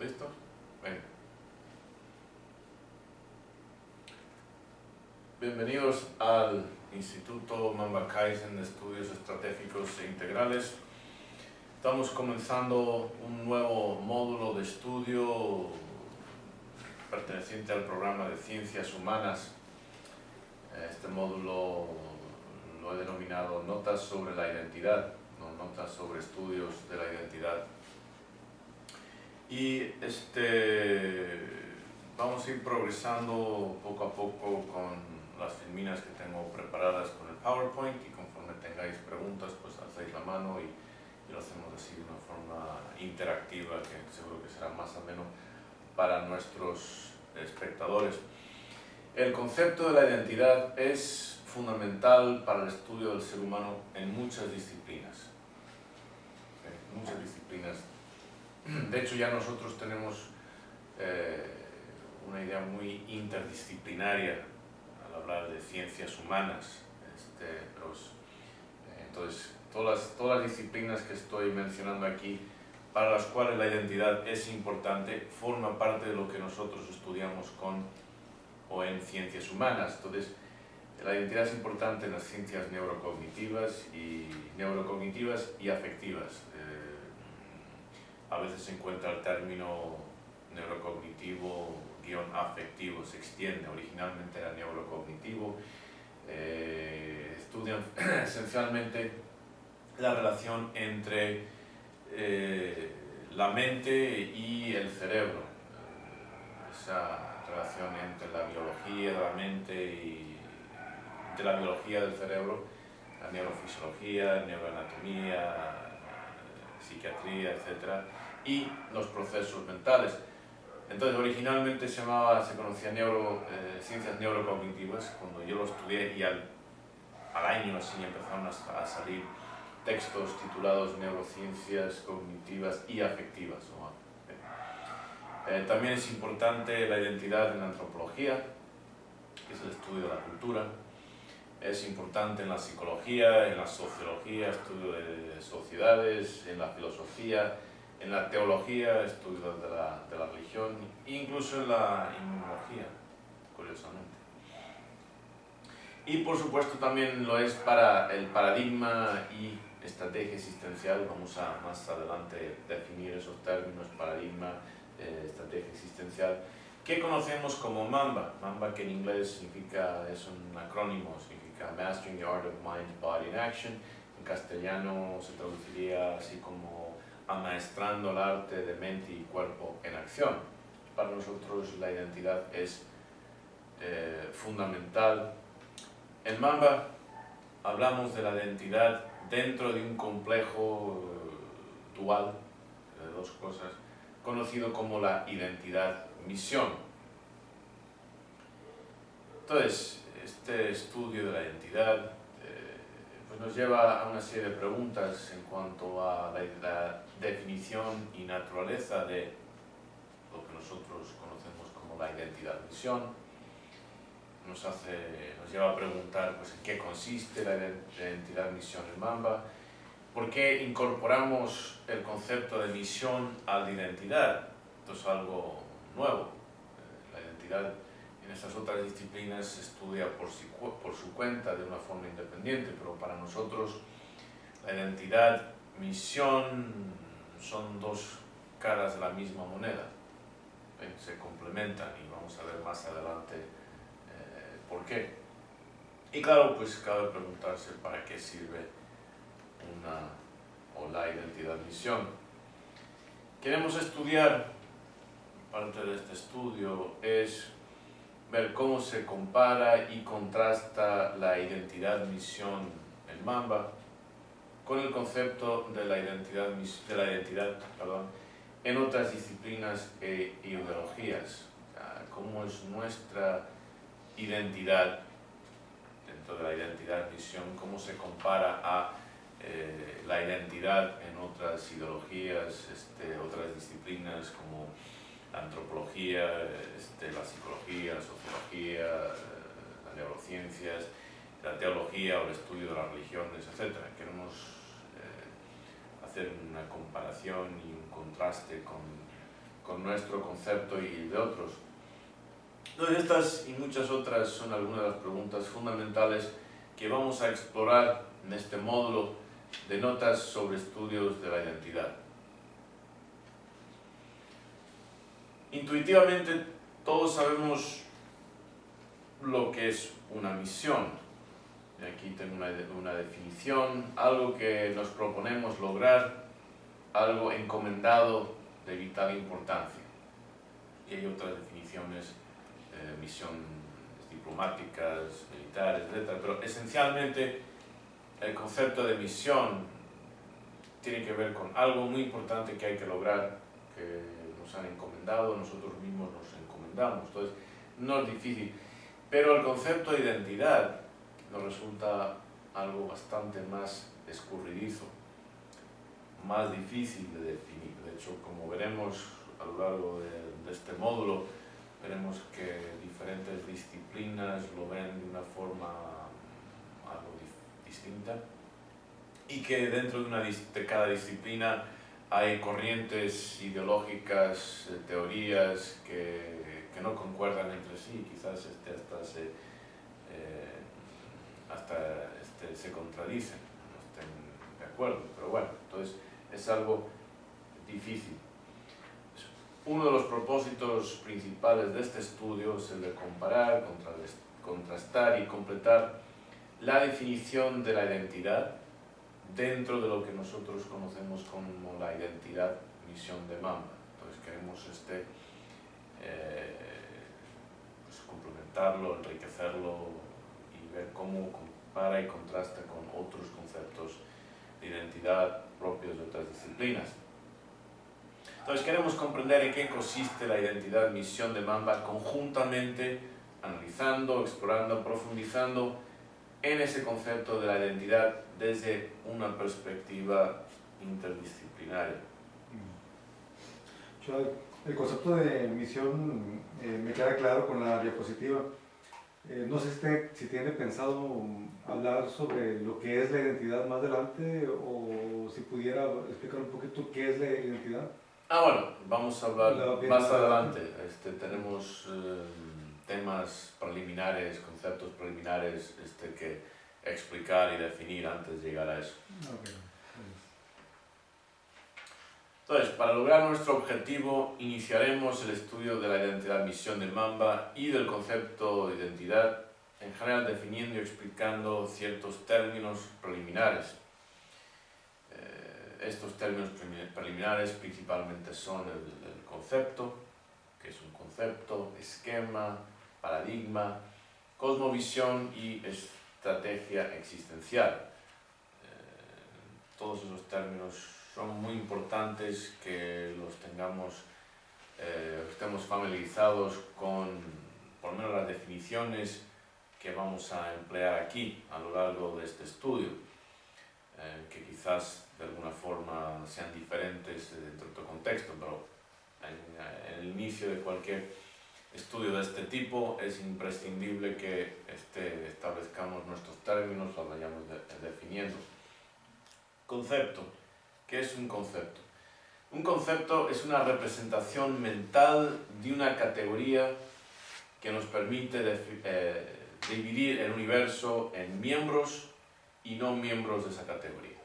¿Listos? Venga. Bienvenidos al Instituto Mamba Kaizen de Estudios Estratégicos e Integrales. Estamos comenzando un nuevo módulo de estudio perteneciente al programa de Ciencias Humanas. Este módulo lo he denominado Notas sobre la Identidad, no Notas sobre Estudios de la Identidad. Y vamos a ir progresando poco a poco con las filminas que tengo preparadas con el PowerPoint, y conforme tengáis preguntas pues alzáis la mano y lo hacemos así de una forma interactiva, que seguro que será más ameno para nuestros espectadores. El concepto de la identidad es fundamental para el estudio del ser humano en muchas disciplinas. Muchas disciplinas. De hecho, ya nosotros tenemos una idea muy interdisciplinaria al hablar de ciencias humanas. Entonces, todas las disciplinas que estoy mencionando aquí, para las cuales la identidad es importante, forma parte de lo que nosotros estudiamos con o en ciencias humanas. Entonces, la identidad es importante en las ciencias neurocognitivas y afectivas. A veces se encuentra el término neurocognitivo-afectivo, se extiende, originalmente era neurocognitivo. Estudian esencialmente la relación entre la mente y el cerebro, esa relación entre la biología de la mente y entre la biología del cerebro, la neurofisiología, neuroanatomía, psiquiatría, etc., y los procesos mentales. Entonces, originalmente se conocía ciencias neurocognitivas. Cuando yo lo estudié, y al año así empezaron a salir textos titulados Neurociencias Cognitivas y Afectivas. También es importante la identidad en la antropología, que es el estudio de la cultura. Es importante en la psicología, en la sociología, estudio de sociedades, en la filosofía, en la teología, estudio de la religión, e incluso en la inmunología, curiosamente. Y por supuesto también lo es para el paradigma y estrategia existencial. Vamos a más adelante definir esos términos: paradigma, estrategia existencial, que conocemos como MAMBA. MAMBA, que en inglés es un acrónimo, significa Mastering the Art of Mind, Body and Action. En castellano se traduciría así como Amaestrando el arte de mente y cuerpo en acción. Para nosotros la identidad es fundamental. En MAMBA hablamos de la identidad dentro de un complejo dual de dos cosas, conocido como la identidad-misión. Entonces, este estudio de la identidad pues nos lleva a una serie de preguntas en cuanto a la definición y naturaleza de lo que nosotros conocemos como la identidad-misión. Nos lleva a preguntar pues, en qué consiste la identidad-misión en MAMBA, por qué incorporamos el concepto de misión a la identidad. Esto es algo nuevo. La identidad en estas otras disciplinas se estudia por su cuenta, de una forma independiente, pero para nosotros la identidad, misión, son dos caras de la misma moneda. Se complementan, y vamos a ver más adelante por qué. Y claro, pues cabe preguntarse para qué sirve la identidad-misión. Queremos estudiar, parte de este estudio es ver cómo se compara y contrasta la identidad-misión en MAMBA con el concepto de la identidad en otras disciplinas e ideologías. O sea, cómo es nuestra identidad dentro de la identidad-misión, cómo se compara a la identidad en otras ideologías, otras disciplinas como la antropología, la psicología, la sociología, las neurociencias, la teología o el estudio de las religiones, etc. Queremos hacer una comparación y un contraste con nuestro concepto y de otros. Entonces, estas y muchas otras son algunas de las preguntas fundamentales que vamos a explorar en este módulo de notas sobre estudios de la identidad. Intuitivamente todos sabemos lo que es una misión. Aquí tengo una definición, algo que nos proponemos lograr, algo encomendado de vital importancia. Y hay otras definiciones, misión diplomáticas, militares, etc. Pero esencialmente el concepto de misión tiene que ver con algo muy importante que hay que lograr, que nos han encomendado, nosotros mismos nos encomendamos. Entonces, no es difícil. Pero el concepto de identidad nos resulta algo bastante más escurridizo, más difícil de definir. De hecho, como veremos a lo largo de este módulo, veremos que diferentes disciplinas lo ven de una forma algo distinta y que dentro de cada disciplina hay corrientes ideológicas, teorías que no concuerdan entre sí, quizás hasta se contradicen, no estén de acuerdo, pero bueno, entonces es algo difícil. Uno de los propósitos principales de este estudio es el de comparar, contrastar y completar la definición de la identidad dentro de lo que nosotros conocemos como la identidad misión de Mamba. Entonces queremos complementarlo, enriquecerlo y ver cómo compara y contrasta con otros conceptos de identidad propios de otras disciplinas. Entonces queremos comprender en qué consiste la identidad misión de Mamba conjuntamente, analizando, explorando, profundizando en ese concepto de la identidad desde una perspectiva interdisciplinaria. El concepto de misión me queda claro con la diapositiva. No sé si tiene pensado hablar sobre lo que es la identidad más adelante o si pudiera explicar un poquito qué es la identidad. Bueno, vamos a hablar más adelante. Tenemos temas preliminares, conceptos preliminares que explicar y definir antes de llegar a eso. Okay. Entonces, para lograr nuestro objetivo, iniciaremos el estudio de la identidad misión de Mamba y del concepto de identidad, en general definiendo y explicando ciertos términos preliminares. Estos términos preliminares principalmente son el concepto, que es un concepto, esquema, paradigma, cosmovisión y estrategia existencial. Todos esos términos son muy importantes que los estemos familiarizados con por lo menos las definiciones que vamos a emplear aquí a lo largo de este estudio, que quizás de alguna forma sean diferentes dentro de otro contexto, pero en el inicio de cualquier estudio de este tipo es imprescindible que establezcamos nuestros términos, los vayamos definiendo. Concepto. ¿Qué es un concepto? Un concepto es una representación mental de una categoría que nos permite dividir el universo en miembros y no miembros de esa categoría.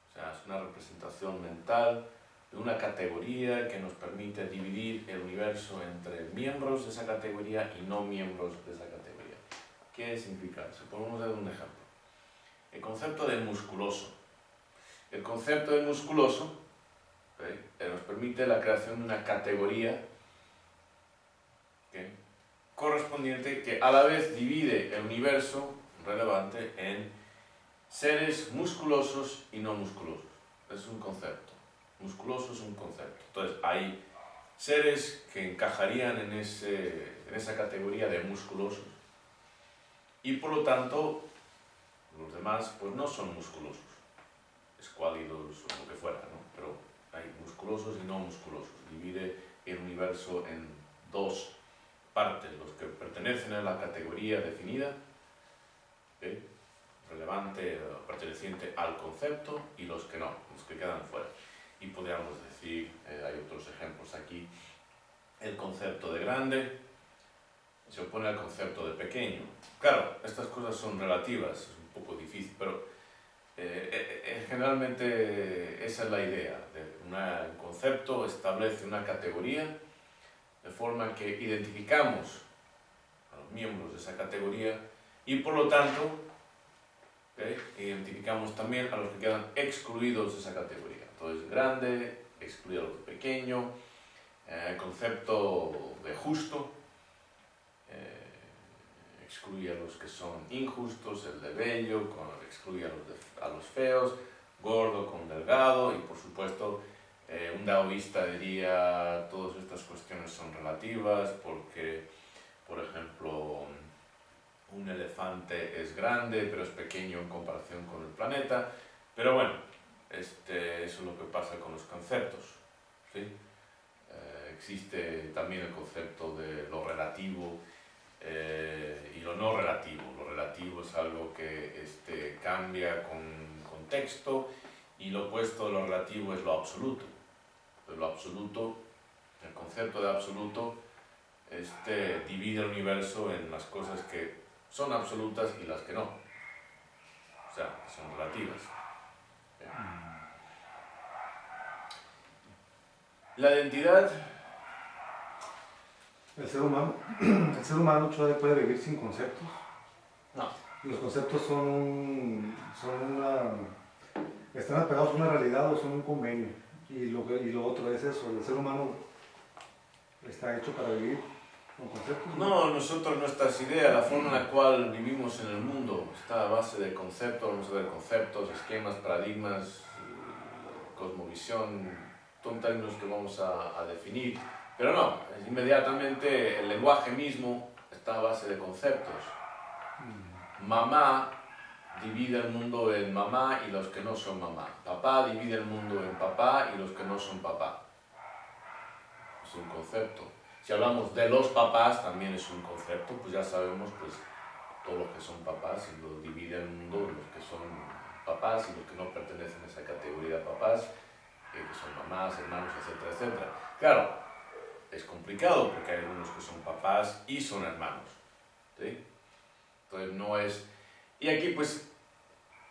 O sea, es una representación mental de una categoría que nos permite dividir el universo entre miembros de esa categoría y no miembros de esa categoría. ¿Qué significa eso? Podemos dar un ejemplo. El concepto de musculoso. El concepto de musculoso nos permite la creación de una categoría correspondiente que a la vez divide el universo relevante en seres musculosos y no musculosos. Es un concepto. Musculoso es un concepto. Entonces hay seres que encajarían en esa categoría de musculosos y por lo tanto los demás pues no son musculosos, escuálidos o lo que fuera, ¿no? Pero hay musculosos y no musculosos. Divide el universo en dos partes, los que pertenecen a la categoría definida, relevante o perteneciente al concepto, y los que no, los que quedan fuera. Y podríamos decir, hay otros ejemplos el concepto de grande se opone al concepto de pequeño. Claro, estas cosas son relativas, es un poco difícil, pero generalmente esa es la idea. Un concepto establece una categoría de forma que identificamos a los miembros de esa categoría y por lo tanto identificamos también a los que quedan excluidos de esa categoría. Entonces, grande excluye a los de pequeño, el concepto de justo excluye a los que son injustos, el de bello excluye a los feos, gordo con delgado y por supuesto un daoísta diría todas estas cuestiones son relativas porque, por ejemplo, un elefante es grande pero es pequeño en comparación con el planeta, pero bueno, eso es lo que pasa con los conceptos, ¿sí? Existe también el concepto de lo relativo y lo no relativo. Lo relativo es algo que cambia con contexto y lo opuesto de lo relativo es lo absoluto. Pues lo absoluto, el concepto de absoluto, divide el universo en las cosas que son absolutas y las que no. O sea, son relativas. La identidad. El ser humano, puede vivir sin conceptos. No. Los conceptos están apegados a una realidad o son un convenio. Y lo otro es eso, el ser humano está hecho para vivir con conceptos. No, nuestras ideas, la forma en la cual vivimos en el mundo está a base de conceptos, vamos a ver conceptos, esquemas, paradigmas, cosmovisión, son términos que vamos a definir. Pero no, inmediatamente el lenguaje mismo está a base de conceptos. Mamá divide el mundo en mamá y los que no son mamá. Papá divide el mundo en papá y los que no son papá. Es un concepto. Si hablamos de los papás, también es un concepto, pues ya sabemos pues, todos los que son papás y lo divide el mundo en los que son papás y los que no pertenecen a esa categoría de papás, que son mamás, hermanos, etcétera, etcétera. Claro, es complicado porque hay algunos que son papás y son hermanos, ¿sí? Entonces no es... Y aquí pues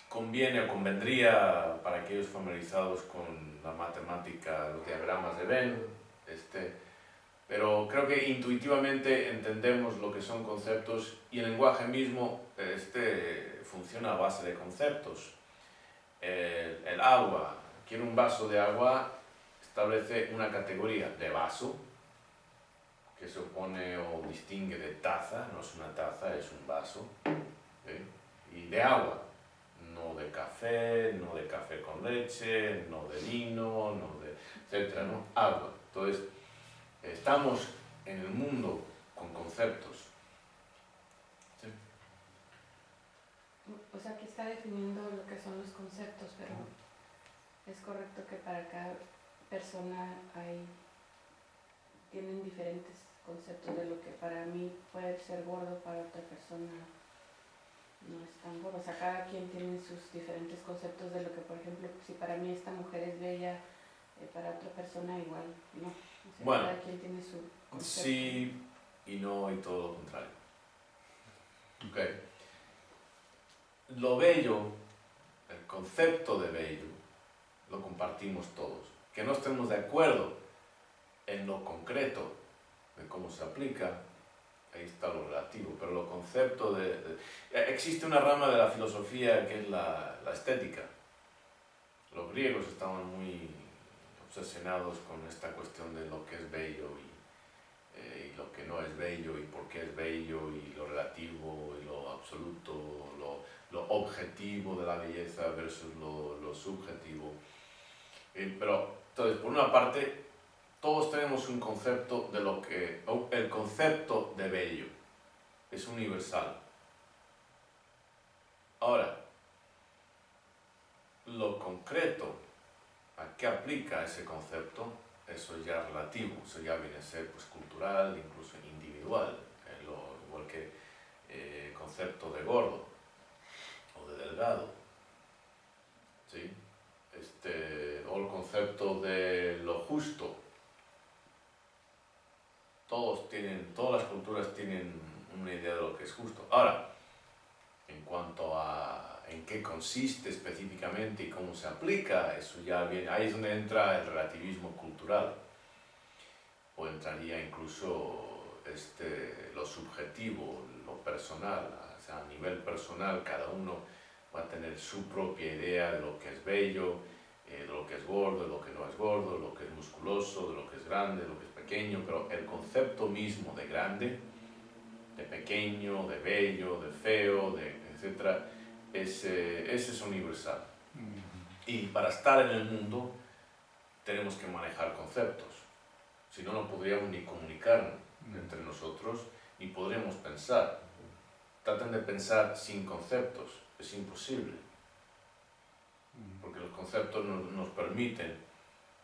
conviene o convendría para aquellos familiarizados con la matemática, los diagramas de Venn, pero creo que intuitivamente entendemos lo que son conceptos y el lenguaje mismo funciona a base de conceptos. El agua, quiero un vaso de agua, establece una categoría de vaso, que se opone o distingue de taza, no es una taza, es un vaso, y de agua, no de café con leche, no de vino, no de etcétera, ¿no? Agua. Entonces, estamos en el mundo con conceptos. ¿Sí? O sea, que está definiendo lo que son los conceptos, pero es correcto que para cada persona tienen diferentes conceptos de lo que para mí puede ser gordo, para otra persona no es tan gordo. O sea, cada quien tiene sus diferentes conceptos de lo que, por ejemplo, si para mí esta mujer es bella, para otra persona igual no. O sea, bueno, cada quien tiene su concepto. Sí y no y todo lo contrario. Okay. Lo bello, el concepto de bello, lo compartimos todos. Que no estemos de acuerdo en lo concreto de cómo se aplica, ahí está lo relativo, pero lo concepto existe una rama de la filosofía que es la estética. Los griegos estaban muy obsesionados con esta cuestión de lo que es bello y lo que no es bello y por qué es bello y lo relativo y lo absoluto, lo objetivo de la belleza versus lo subjetivo. Pero entonces, por una parte, todos tenemos un concepto de lo que... El concepto de bello es universal. Ahora, lo concreto, ¿a qué aplica ese concepto? Eso ya es relativo, eso ya viene a ser pues, cultural, incluso individual, igual que el concepto de gordo o de delgado, ¿sí? O el concepto de lo justo, todas las culturas tienen una idea de lo que es justo. Ahora, en cuanto a en qué consiste específicamente y cómo se aplica, eso ya viene, ahí es donde entra el relativismo cultural, o entraría incluso lo subjetivo, lo personal, o sea, a nivel personal cada uno va a tener su propia idea de lo que es bello, de lo que es gordo, de lo que no es gordo, de lo que es musculoso, de lo que es grande, de lo que es pequeño, pero el concepto mismo de grande, de pequeño, de bello, de feo, etc., ese es universal. Y para estar en el mundo tenemos que manejar conceptos, si no, no podríamos ni comunicarnos entre nosotros, ni podríamos pensar. Traten de pensar sin conceptos, es imposible, porque los conceptos nos permiten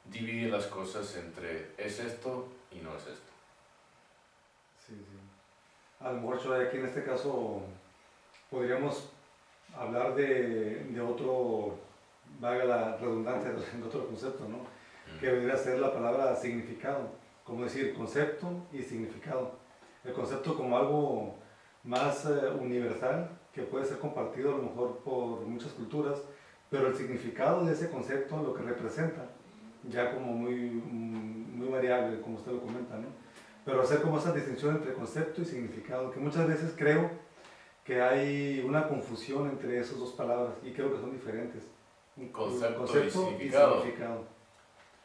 dividir las cosas entre es esto y no es esto. Sí, sí. A lo mejor yo aquí en este caso podríamos hablar de otro, valga la redundancia, de otro concepto, ¿no? Que vendría a ser la palabra significado, como decir concepto y significado. El concepto como algo más universal, que puede ser compartido a lo mejor por muchas culturas, pero el significado de ese concepto, lo que representa, ya como muy variable, como usted lo comenta, ¿no? Pero hacer como esa distinción entre concepto y significado, que muchas veces creo que hay una confusión entre esas dos palabras y creo que son diferentes. Concepto y significado.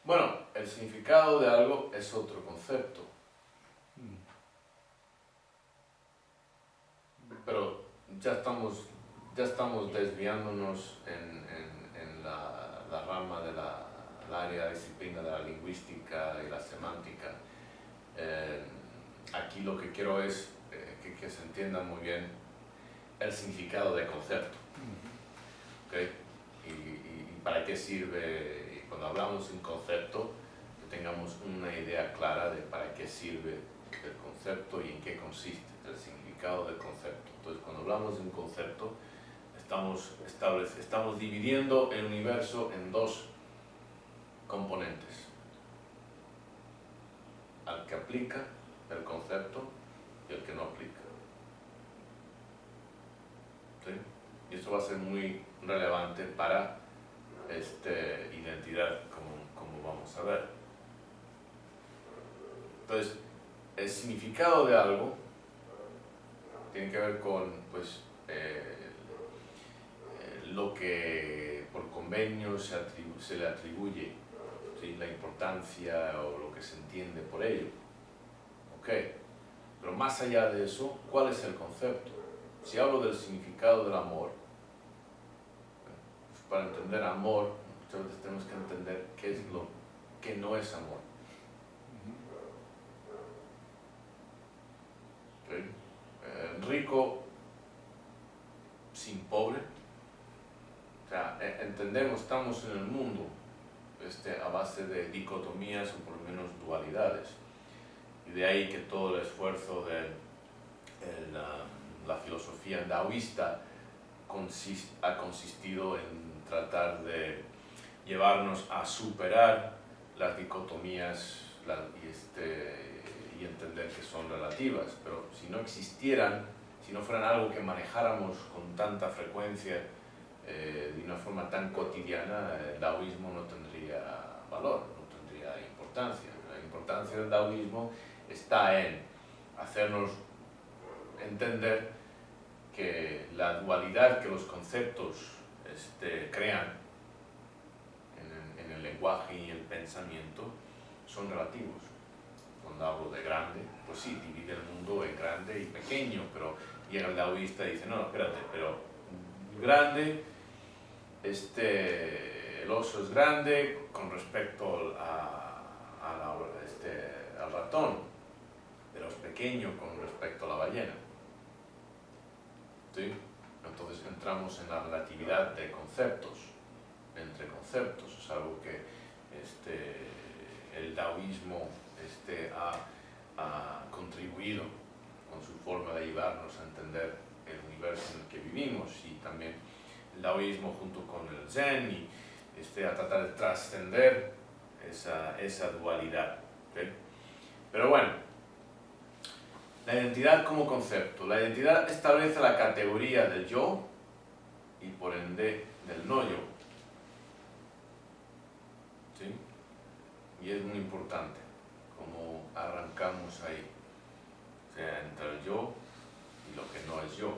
Bueno, el significado de algo es otro concepto. Pero ya estamos desviándonos en la rama de la área de disciplina de la lingüística y la semántica. Aquí lo que quiero es que se entienda muy bien el significado de concepto. ¿Okay? Y para qué sirve, y cuando hablamos de un concepto, que tengamos una idea clara de para qué sirve el concepto y en qué consiste el significado del concepto. Entonces, cuando hablamos de un concepto, estamos dividiendo el universo en dos componentes: al que aplica el concepto y el que no aplica. ¿Sí? Y eso va a ser muy relevante para identidad, como vamos a ver. Entonces, el significado de algo tiene que ver con lo que por convenio se le atribuye, ¿sí? La importancia o lo que se entiende por ello. ¿Okay? Pero más allá de eso, ¿cuál es el concepto? Si hablo del significado del amor, pues para entender amor, muchas veces tenemos que entender qué es lo que no es amor. ¿Okay? Rico sin pobre. O sea, entendemos, estamos en el mundo a base de dicotomías o por lo menos dualidades. Y de ahí que todo el esfuerzo de la filosofía taoísta ha consistido en tratar de llevarnos a superar las dicotomías y entender que son relativas. Pero si no existieran, si no fueran algo que manejáramos con tanta frecuencia, de una forma tan cotidiana, el taoísmo no tendría valor, no tendría importancia. La importancia del taoísmo está en hacernos entender que la dualidad que los conceptos crean en el lenguaje y el pensamiento son relativos. Cuando hablo de grande, pues sí, divide el mundo en grande y pequeño, pero llega el taoísta y dice, no, espérate, pero grande, el oso es grande con respecto al ratón, pero es pequeño con respecto a la ballena. ¿Sí? Entonces entramos en la relatividad de conceptos, entre conceptos. Es algo que el taoísmo ha contribuido con su forma de ayudarnos a entender el universo en el que vivimos, y también el taoísmo junto con el zen y a tratar de trascender esa dualidad. ¿Okay? Pero bueno, La identidad como concepto. La identidad establece la categoría del yo y por ende del no yo. ¿Sí? Y es muy importante cómo arrancamos ahí. O sea, entre el yo y lo que no es yo.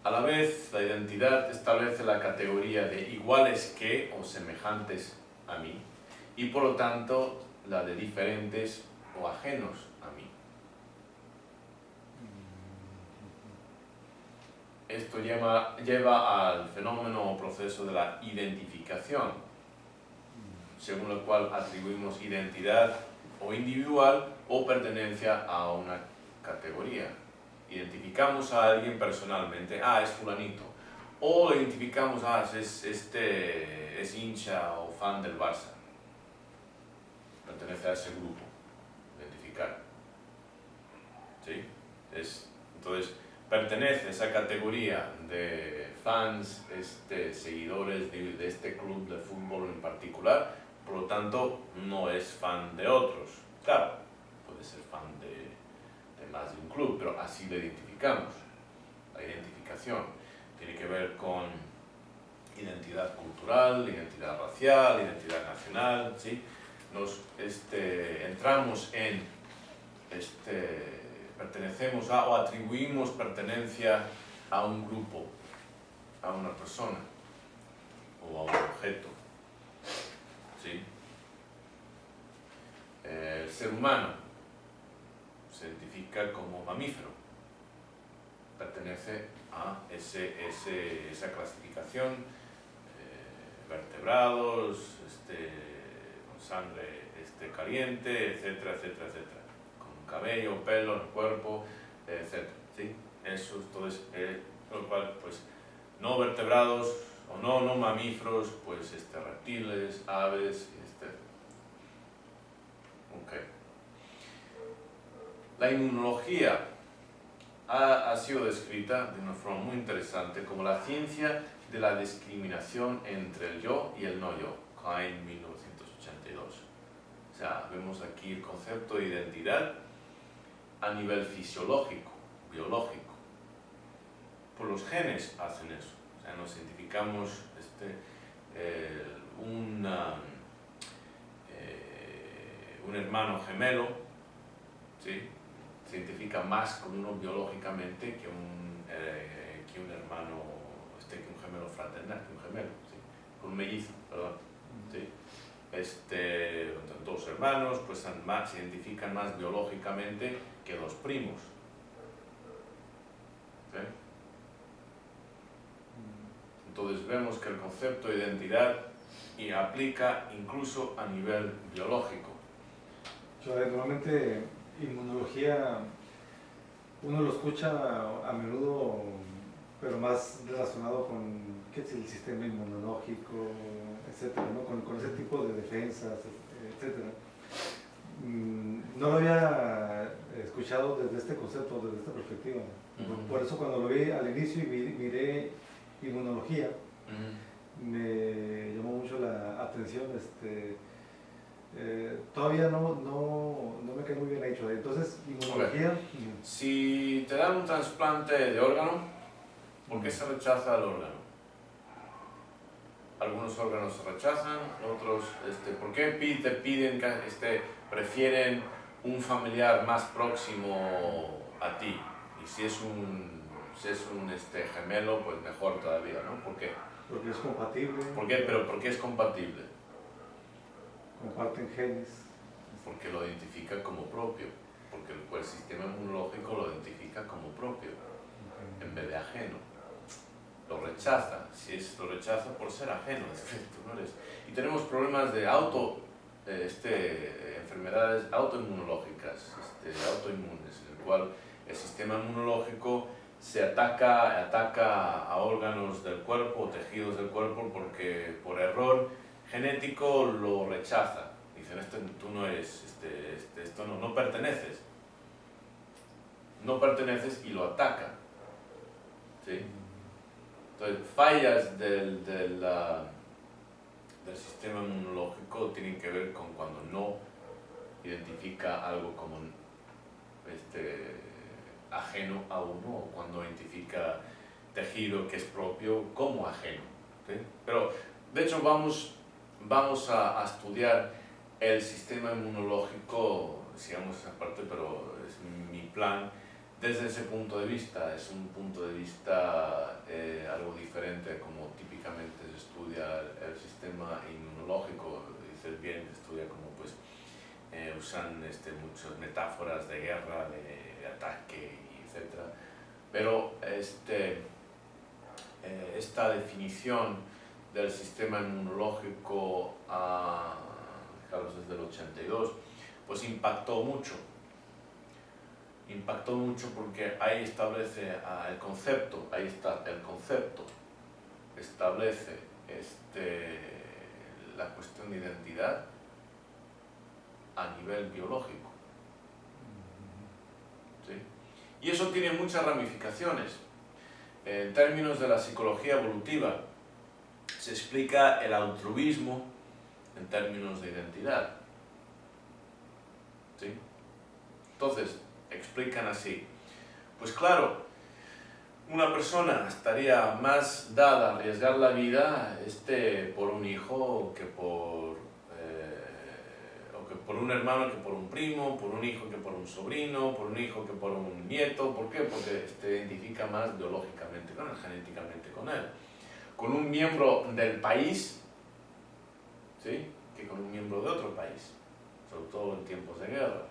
A la vez, la identidad establece la categoría de iguales que o semejantes a mí y por lo tanto la de diferentes o ajenos a mí. Esto lleva al fenómeno o proceso de la identificación, según el cual atribuimos identidad o individual o pertenencia a una categoría. Identificamos a alguien personalmente, es fulanito, o lo identificamos, es hincha o fan del Barça, pertenece a ese grupo, identificar, ¿sí? Entonces, pertenece a esa categoría de fans, seguidores de este club de fútbol en particular, por lo tanto, no es fan de otros. Claro, puede ser fan de más de un club, pero así lo identificamos. La identificación tiene que ver con identidad cultural, identidad racial, identidad nacional, ¿sí? Entramos en, pertenecemos a o atribuimos pertenencia a un grupo, a una persona o a un objeto, ¿sí? El ser humano se identifica como mamífero, pertenece a esa clasificación, vertebrados, con sangre caliente, etcétera, etcétera, etcétera, con cabello, pelo, cuerpo, etcétera, ¿sí? Eso es todo, lo cual, pues, no vertebrados o no mamíferos, pues, reptiles, aves, ok. La inmunología ha sido descrita de una forma muy interesante como la ciencia de la discriminación entre el yo y el no yo, Klein, 1982. O sea, vemos aquí el concepto de identidad a nivel fisiológico, biológico. Pues los genes hacen eso. O sea, nos identificamos un hermano gemelo, ¿sí? Se identifica más con uno biológicamente que un hermano, que un gemelo fraternal, que un gemelo, ¿sí? Un mellizo, perdón, ¿sí? Dos hermanos pues se identifican más biológicamente que los primos, ¿sí? Entonces vemos que el concepto de identidad aplica incluso a nivel biológico. Normalmente inmunología uno lo escucha a menudo, pero más relacionado con ¿qué es el sistema inmunológico, etcétera, ¿no? Con ese tipo de defensas, etcétera. No lo había escuchado desde este concepto, desde esta perspectiva. Por eso cuando lo vi al inicio y miré inmunología, me llamó mucho la atención. Todavía no me quedé muy bien hecho. Entonces, inmunología. Si te dan un trasplante de órgano, ¿por qué se rechaza el órgano? Algunos órganos se rechazan, otros, ¿por qué te piden que prefieren un familiar más próximo a ti? Y si es un gemelo, pues mejor todavía, ¿no? ¿Por qué? Porque es compatible. ¿Por qué? ¿Pero por qué es compatible? Comparten genes. Porque lo identifica como propio, porque el sistema inmunológico lo identifica como propio, en vez de ajeno. Lo rechaza, lo rechaza por ser ajeno, tú no eres. Y tenemos problemas de enfermedades autoinmunológicas, autoinmunes, en el cual el sistema inmunológico se ataca a órganos del cuerpo, tejidos del cuerpo, porque por error genético lo rechaza. Dicen, tú no eres, esto no perteneces. No perteneces y lo ataca. ¿Sí? Entonces, fallas del sistema inmunológico tiene que ver con cuando no identifica algo como ajeno a uno, o cuando identifica tejido que es propio como ajeno, ¿sí? Pero de hecho vamos a estudiar el sistema inmunológico, sigamos esa parte, pero es mi plan desde ese punto de vista. Es un punto de vista algo diferente como típicamente se estudia el sistema inmunológico. Dices bien, se estudia como pues usan muchas metáforas de guerra, de ataque, etc. Pero esta definición del sistema inmunológico fijaros, desde el 82, pues impactó mucho porque ahí establece el concepto, ahí está el concepto, establece la cuestión de identidad a nivel biológico, ¿sí? Y eso tiene muchas ramificaciones. En términos de la psicología evolutiva, se explica el altruismo en términos de identidad, ¿sí? Entonces, explican así. Pues claro, una persona estaría más dada a arriesgar la vida por un hijo que por un hermano que por un primo, por un hijo que por un sobrino, por un hijo que por un nieto. ¿Por qué? Porque identifica más biológicamente con él, genéticamente con él. Con un miembro del país, ¿sí?, que con un miembro de otro país, sobre todo en tiempos de guerra.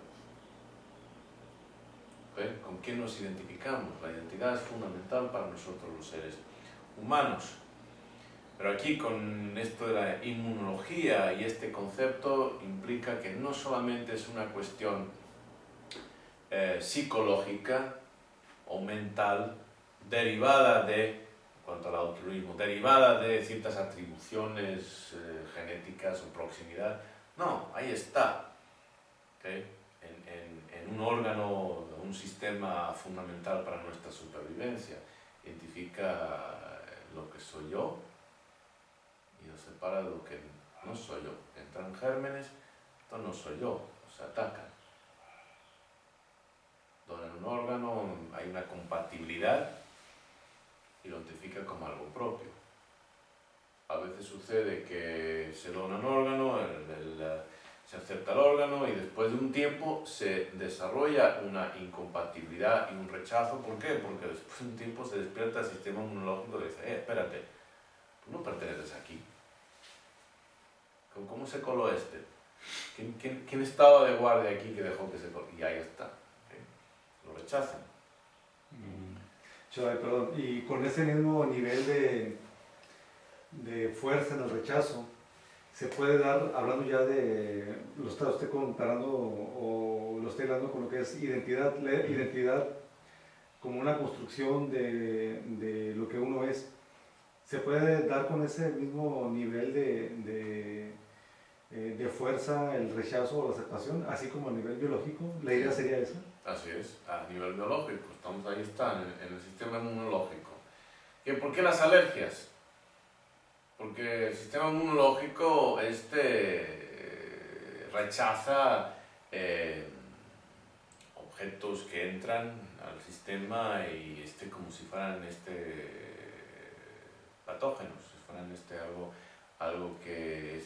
¿Ve? ¿Con quién nos identificamos? La identidad es fundamental para nosotros los seres humanos. Pero aquí con esto de la inmunología y este concepto implica que no solamente es una cuestión psicológica o mental derivada de, en cuanto al altruismo, derivada de ciertas atribuciones genéticas o proximidad. No, ahí está, ¿okay? En un órgano, un sistema fundamental para nuestra supervivencia. Identifica lo que soy yo y lo separa de lo que no soy yo. Entran gérmenes, esto no soy yo, se atacan. Donde en un órgano hay una compatibilidad y lo identifica como algo propio. A veces sucede que se dona un órgano, se acepta el órgano y después de un tiempo se desarrolla una incompatibilidad y un rechazo. ¿Por qué? Porque después de un tiempo se despierta el sistema inmunológico y dice, espérate, tú no perteneces aquí. ¿Cómo se coló este? ¿Quién estaba de guardia aquí que dejó que se coló? Y ahí está. ¿Okay? Lo rechazan. Perdón, y con ese mismo nivel de fuerza en el rechazo, se puede dar, hablando ya de, lo está usted comparando o lo está hablando con lo que es identidad, identidad como una construcción de lo que uno es, se puede dar con ese mismo nivel de fuerza el rechazo o la aceptación, así como a nivel biológico. La idea sería esa. Así es, a nivel biológico, ahí está, en el sistema inmunológico. ¿Por qué las alergias? Porque el sistema inmunológico rechaza objetos que entran al sistema y como si fueran patógenos, si fueran algo que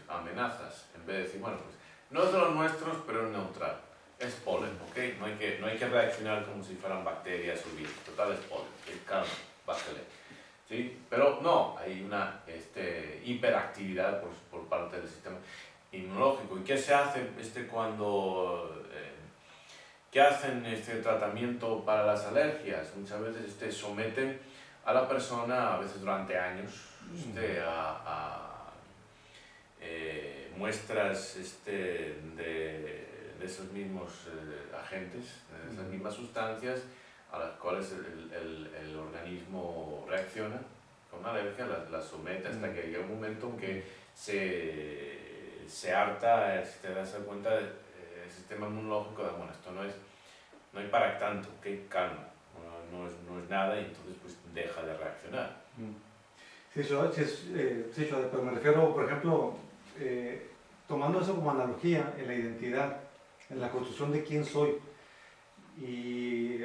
amenazas, en vez de decir, bueno, pues no es de los nuestros, pero es neutral, es polen, ¿ok? No hay que reaccionar como si fueran bacterias o virus, total es polen, calma, bájale. ¿Sí? Pero no, hay una hiperactividad por parte del sistema inmunológico. ¿Y qué se hace cuando qué hacen tratamiento para las alergias? Muchas veces someten a la persona, a veces durante años, a muestras de esos mismos agentes, de esas mismas sustancias, a las cuales el organismo reacciona con una alergia, la somete hasta que llega un momento en que se harta, te das cuenta del sistema inmunológico de, bueno, esto no hay para tanto, ¿okay? Calma, no es nada, y entonces pues deja de reaccionar. Sí, pero me refiero, por ejemplo, tomando eso como analogía en la identidad, en la construcción de quién soy, y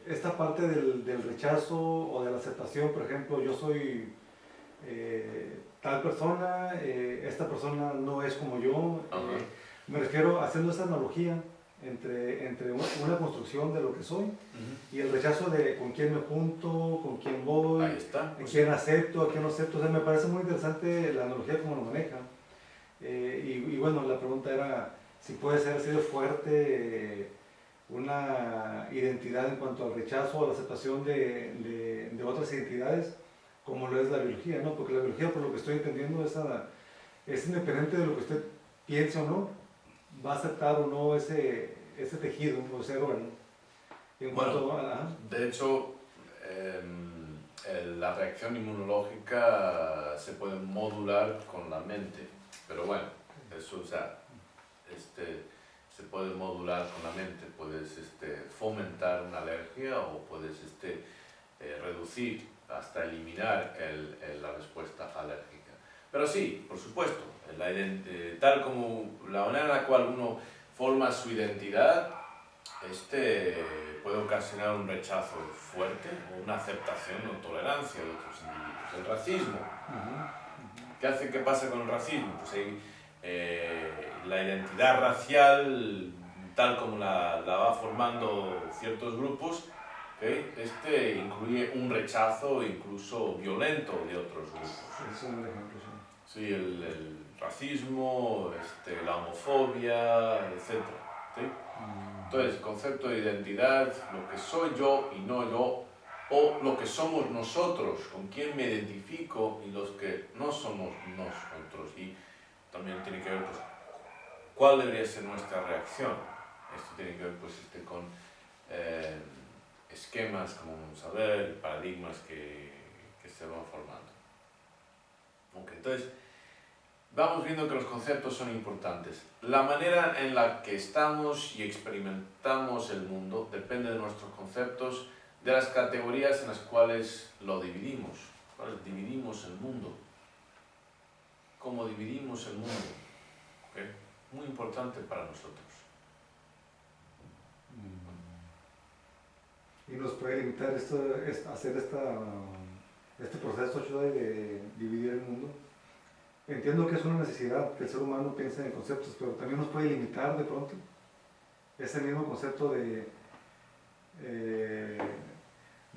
esta parte del rechazo o de la aceptación, por ejemplo, yo soy tal persona, esta persona no es como yo, me refiero haciendo esa analogía entre una construcción de lo que soy y el rechazo de con quién me junto, con quién voy, Ahí está. a quién acepto, a quién no acepto. O sea, me parece muy interesante la analogía como lo maneja. Y bueno, la pregunta era si puede ser así de fuerte una identidad en cuanto al rechazo o la aceptación de otras identidades, como lo es la biología, ¿no? Porque la biología, por lo que estoy entendiendo, es independiente de lo que usted piense o no, va a aceptar o no ese tejido o ese órgano. En cuanto de hecho, la reacción inmunológica se puede modular con la mente, pero bueno, eso, o sea, se puede modular con la mente, puedes fomentar una alergia o puedes reducir hasta eliminar la respuesta alérgica. Pero sí, por supuesto, tal como la manera en la cual uno forma su identidad, puede ocasionar un rechazo fuerte o una aceptación o tolerancia de otros individuos. El racismo. ¿Qué pasa con el racismo? Pues la identidad racial, tal como la va formando ciertos grupos, ¿okay? Incluye un rechazo incluso violento de otros grupos. Es un ejemplo, sí. Sí, el racismo, la homofobia, etc. ¿Sí? Entonces, el concepto de identidad, lo que soy yo y no yo, o lo que somos nosotros, con quién me identifico, y los que no somos nosotros. Y también tiene que ver, pues, cuál debería ser nuestra reacción. Esto tiene que ver, pues, con esquemas, como vamos a ver, paradigmas que se van formando. Okay, entonces, vamos viendo que los conceptos son importantes. La manera en la que estamos y experimentamos el mundo depende de nuestros conceptos, de las categorías en las cuales lo dividimos. ¿Cuáles dividimos el mundo? ¿Cómo dividimos el mundo? ¿Okay? Muy importante para nosotros. ¿Y nos puede limitar hacer este proceso de dividir el mundo? Entiendo que es una necesidad que el ser humano piense en conceptos, pero también nos puede limitar de pronto ese mismo concepto de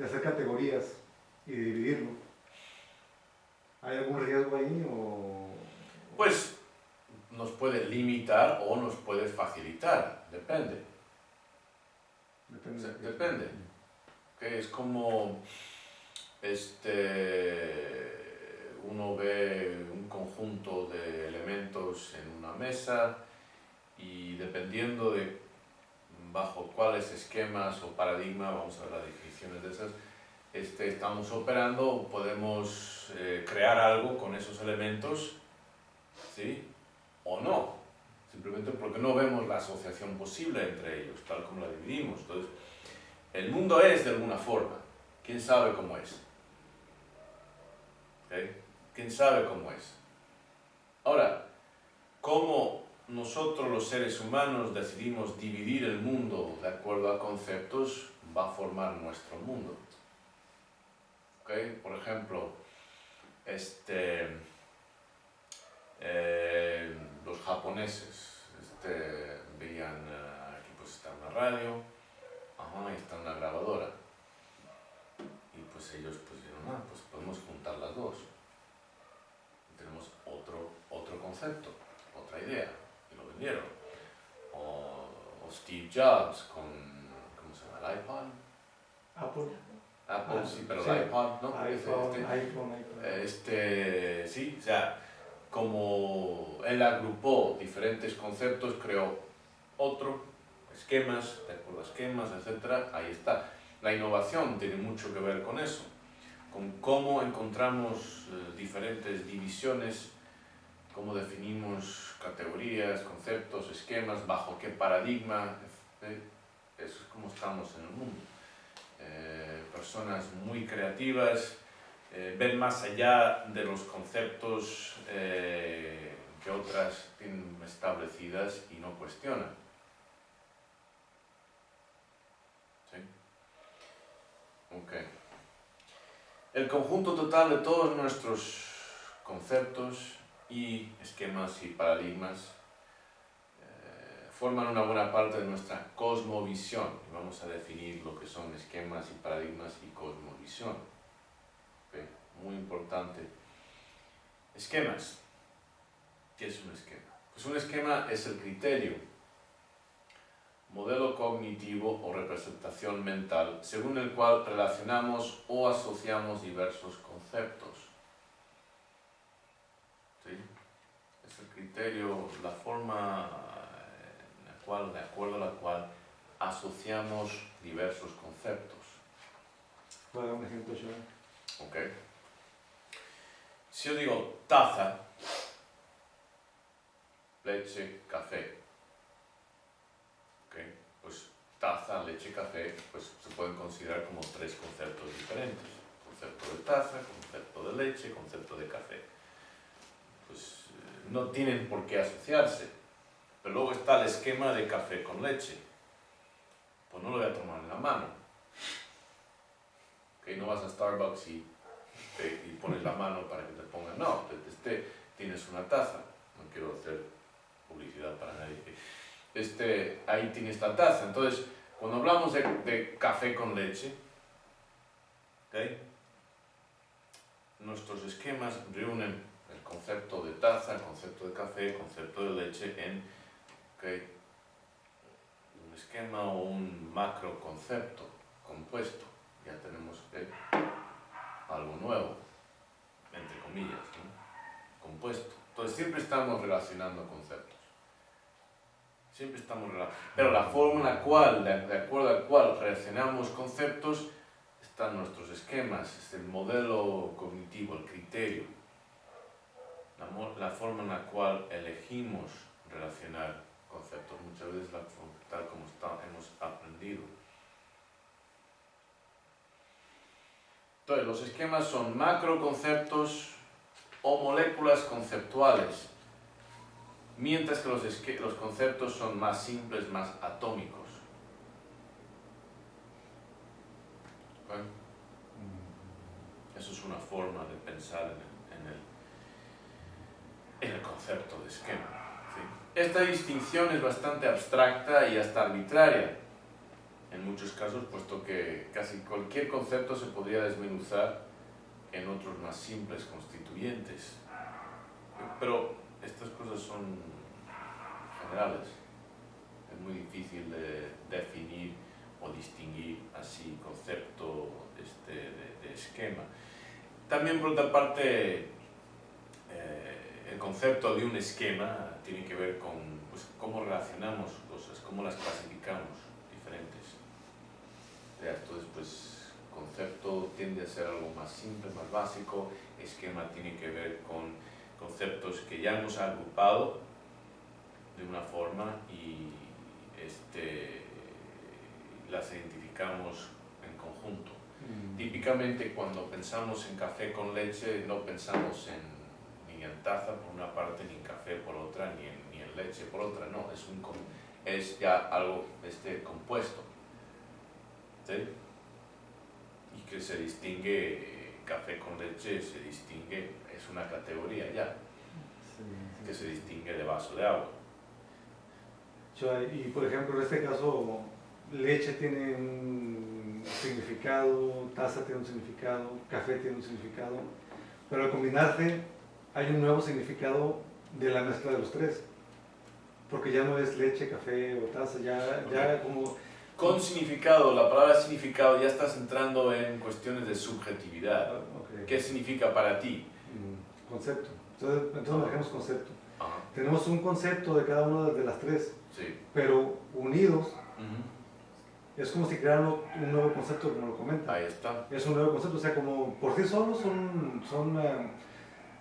hacer categorías y de dividirlo. ¿Hay algún riesgo ahí? Pues nos puede limitar o nos puede facilitar, depende. Depende. Okay, es como uno ve un conjunto de elementos en una mesa y dependiendo de bajo cuáles esquemas o paradigmas, vamos a ver las definiciones de esas, estamos operando, podemos crear algo con esos elementos, ¿sí? O no, simplemente porque no vemos la asociación posible entre ellos, tal como la dividimos. Entonces, el mundo es de alguna forma, ¿quién sabe cómo es? ¿Okay? ¿Quién sabe cómo es? Ahora, ¿cómo nosotros los seres humanos decidimos dividir el mundo de acuerdo a conceptos? Va a formar nuestro mundo. ¿Okay? Por ejemplo, los japoneses veían, aquí pues está una radio, y está una grabadora. Y pues ellos pues dijeron, pues podemos juntar las dos. Y tenemos otro concepto, otra idea, y lo vendieron. O Steve Jobs con, ¿cómo se llama? ¿El iPod? Apple, sí, pero sí. el iPod, ¿no? iPhone. Sí, o sea, como él agrupó diferentes conceptos, creó esquemas, de acuerdo a esquemas, etc. Ahí está. La innovación tiene mucho que ver con eso, con cómo encontramos diferentes divisiones, cómo definimos categorías, conceptos, esquemas, bajo qué paradigma. Eso es como estamos en el mundo. Personas muy creativas, ven más allá de los conceptos que otras tienen establecidas y no cuestionan. ¿Sí? Ok. El conjunto total de todos nuestros conceptos y esquemas y paradigmas forman una buena parte de nuestra cosmovisión. Y vamos a definir lo que son esquemas y paradigmas y cosmovisión. ¿Okay? Muy importante. Esquemas. ¿Qué es un esquema? Pues un esquema es el criterio, modelo cognitivo o representación mental según el cual relacionamos o asociamos diversos conceptos. ¿Sí? Es el criterio, la forma en la cual, de acuerdo a la cual asociamos diversos conceptos. ¿Puedo dar un ejemplo, Joan? ¿Ok? Si yo digo taza, leche, café, ¿ok? Pues taza, leche, café, pues se pueden considerar como tres conceptos diferentes. Concepto de taza, concepto de leche, concepto de café. Pues no tienen por qué asociarse. Pero luego está el esquema de café con leche. Pues no lo voy a tomar en la mano. ¿Ok? No vas a Starbucks y pones la mano para que te pongan. No, tienes una taza. No quiero hacer publicidad para nadie. Ahí tienes la taza. Entonces, cuando hablamos de café con leche, ¿okay? Nuestros esquemas reúnen el concepto de taza, el concepto de café, el concepto de leche en un esquema o un macro concepto compuesto. Ya tenemos algo nuevo, entre comillas, ¿no? Compuesto. Entonces siempre estamos relacionando conceptos. Siempre estamos relacionando. Pero la forma en la cual, de acuerdo al cual relacionamos conceptos, están nuestros esquemas, es el modelo cognitivo, el criterio. La forma en la cual elegimos relacionar conceptos, muchas veces tal como hemos aprendido. Entonces, los esquemas son macroconceptos o moléculas conceptuales, mientras que los conceptos son más simples, más atómicos. ¿Okay? Eso es una forma de pensar en el concepto de esquema. ¿Sí? Esta distinción es bastante abstracta y hasta arbitraria, en muchos casos, puesto que casi cualquier concepto se podría desmenuzar en otros más simples constituyentes. Pero estas cosas son generales. Es muy difícil de definir o distinguir así concepto de esquema. También, por otra parte, el concepto de un esquema tiene que ver con cómo relacionamos cosas, cómo las clasificamos diferentes. Entonces, pues, concepto tiende a ser algo más simple, más básico. Esquema tiene que ver con conceptos que ya hemos agrupado de una forma y las identificamos en conjunto. Típicamente, cuando pensamos en café con leche, no pensamos ni en taza por una parte, ni en café por otra, ni en leche por otra. No, es ya algo compuesto. ¿Sí? Y que se distingue, café con leche se distingue, es una categoría ya, que se distingue de vaso de agua. Y por ejemplo, en este caso, leche tiene un significado, taza tiene un significado, café tiene un significado, pero al combinarse hay un nuevo significado de la mezcla de los tres, porque ya no es leche, café o taza, ya como... Con significado, la palabra significado ya estás entrando en cuestiones de subjetividad. Okay. ¿Qué significa para ti? Concepto. Entonces manejamos concepto. Ajá. Tenemos un concepto de cada una de las tres, Sí. pero unidos es como si crearan un nuevo concepto, como lo comenta. Ahí está. Es un nuevo concepto, o sea, como por sí solos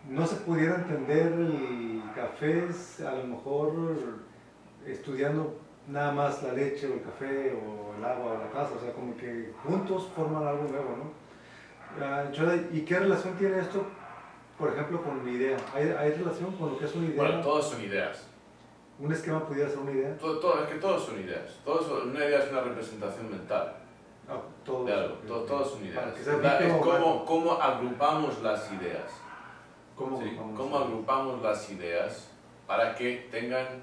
no se pudiera entender el café a lo mejor estudiando nada más la leche o el café o el agua o la taza, o sea, como que juntos forman algo nuevo, ¿no? ¿Y qué relación tiene esto, por ejemplo, con una idea? ¿Hay relación con lo que es una idea? Bueno, todas son ideas. ¿Un esquema pudiera ser una idea? Es que todos son ideas. Una idea es una representación mental Todos, de algo. okay. Todos son ideas. Para que sea Es rico, cómo agrupamos las ideas. ¿Cómo ¿Sí? agrupamos? ¿Cómo agrupamos las ideas para que tengan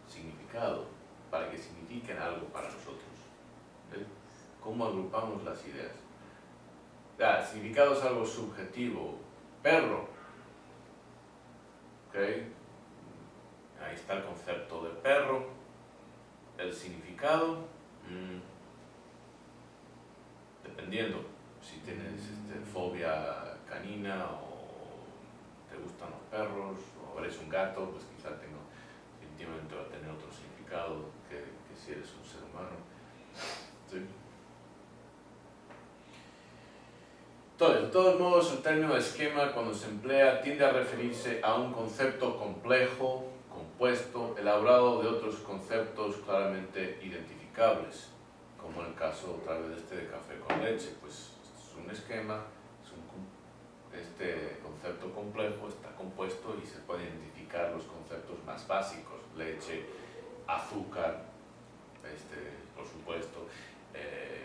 significado? Para que signifiquen algo para nosotros. ¿Sí? ¿Cómo agrupamos las ideas? El significado es algo subjetivo. Perro. ¿Okay? Ahí está el concepto de perro. El significado, dependiendo si tienes fobia canina o te gustan los perros o eres un gato, pues quizá definitivamente va a tener otro significado que si eres un ser humano. ¿Sí? Entonces, de todos modos, el término esquema, cuando se emplea, tiende a referirse a un concepto complejo, compuesto, elaborado de otros conceptos claramente identificables, como en el caso otra vez de café con leche. Pues es un esquema, este concepto complejo está compuesto y se pueden identificar los conceptos más básicos: leche, azúcar, por supuesto,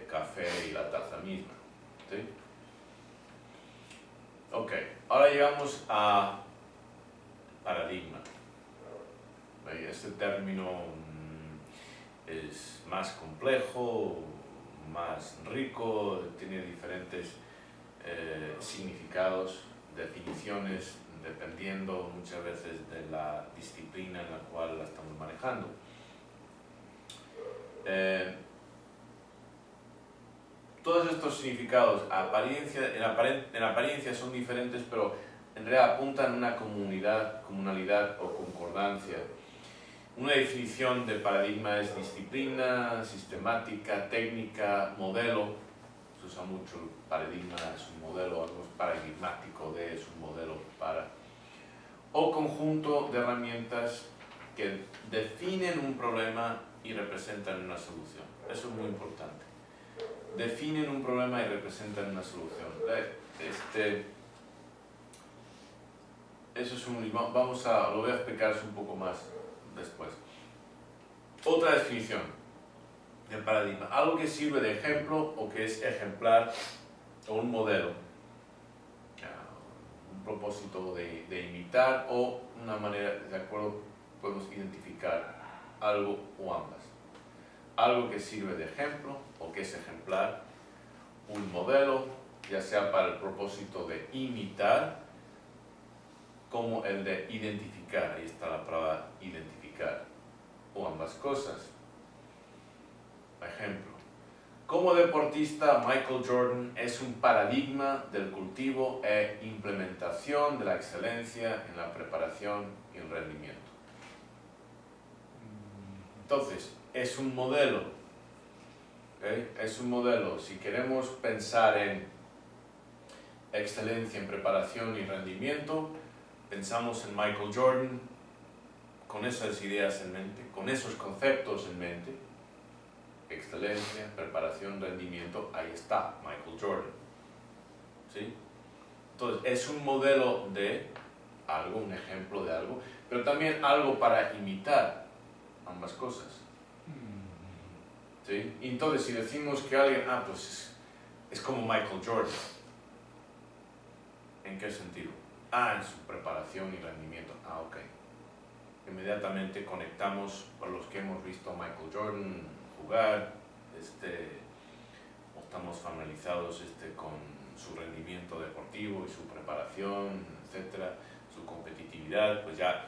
café y la taza misma. ¿Sí? Ok, ahora llegamos a paradigma. Este término es más complejo, más rico, tiene diferentes significados, definiciones, dependiendo muchas veces de la disciplina en la cual la estamos manejando. Todos estos significados en apariencia son diferentes, pero en realidad apuntan a una comunalidad o concordancia. Una definición de paradigma es disciplina, sistemática, técnica, modelo. Se usa mucho el paradigma, es un modelo, algo paradigmático de, es un modelo para. O conjunto de herramientas que definen un problema y representan una solución. Eso es muy importante. Definen un problema y representan una solución. Eso es lo voy a explicar un poco más después. Otra definición de paradigma: algo que sirve de ejemplo o que es ejemplar o un modelo, un propósito de imitar o una manera, de acuerdo, podemos identificar algo o ambas. Algo que sirve de ejemplo o que es ejemplar, un modelo, ya sea para el propósito de imitar, como el de identificar. Ahí está la palabra identificar, o ambas cosas. Ejemplo: como deportista, Michael Jordan es un paradigma del cultivo e implementación de la excelencia en la preparación y el rendimiento. Entonces, es un modelo. ¿Okay? Es un modelo. Si queremos pensar en excelencia en preparación y rendimiento, pensamos en Michael Jordan con esas ideas en mente, con esos conceptos en mente. Excelencia, preparación, rendimiento, ahí está Michael Jordan. ¿Sí? Entonces, es un modelo de algo, un ejemplo de algo, pero también algo para imitar, ambas cosas. ¿Sí? Y entonces, si decimos que alguien, pues es como Michael Jordan, ¿en qué sentido? En su preparación y rendimiento. Ok. Inmediatamente conectamos con los que hemos visto a Michael Jordan jugar, o estamos familiarizados con su rendimiento deportivo y su preparación, etcétera, su competitividad, pues ya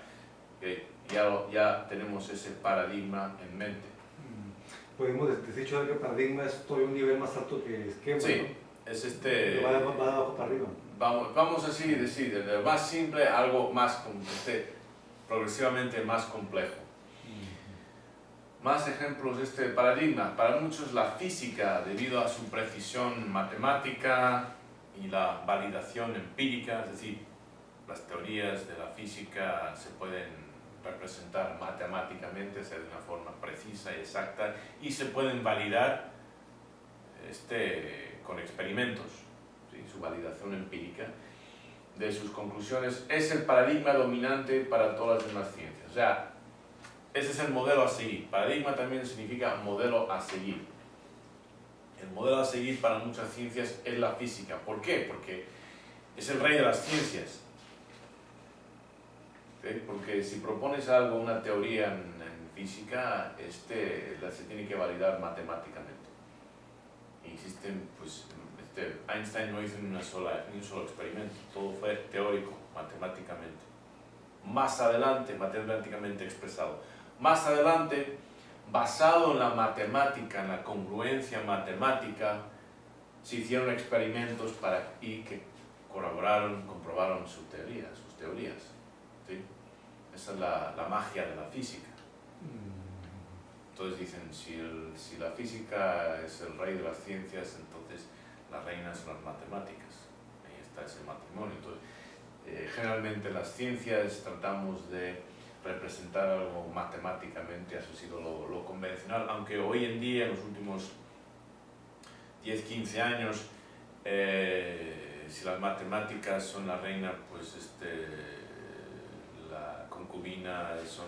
tenemos ese paradigma en mente. Podemos decir que el paradigma es todavía un nivel más alto que el esquema, sí, ¿no? es va de abajo para arriba. Vamos así decir, desde lo más simple a algo más progresivamente más complejo. Más ejemplos de este paradigma. Para muchos, la física, debido a su precisión matemática y la validación empírica, es decir, las teorías de la física se pueden representar matemáticamente, de una forma precisa y exacta, y se pueden validar con experimentos. ¿Sí? Su su validación empírica de sus conclusiones, es el paradigma dominante para todas las demás ciencias. O sea, ese es el modelo a seguir. Paradigma también significa modelo a seguir. El modelo a seguir para muchas ciencias es la física. ¿Por qué? Porque es el rey de las ciencias. ¿Sí? Porque si propones algo, una teoría en física, se tiene que validar matemáticamente. Y existen, pues, Einstein no hizo ni un solo experimento, todo fue teórico, matemáticamente. Más adelante, matemáticamente expresado. Más adelante, basado en la matemática, en la congruencia matemática, se hicieron experimentos y que comprobaron sus teorías. ¿Sí? Esa es la magia de la física. Entonces dicen, si la física es el rey de las ciencias, entonces las reinas son las matemáticas. Ahí está ese matrimonio. Entonces, generalmente en las ciencias tratamos de representar algo matemáticamente, eso ha sido lo convencional, aunque hoy en día, en los últimos 10-15 años, si las matemáticas son la reina, pues la concubina son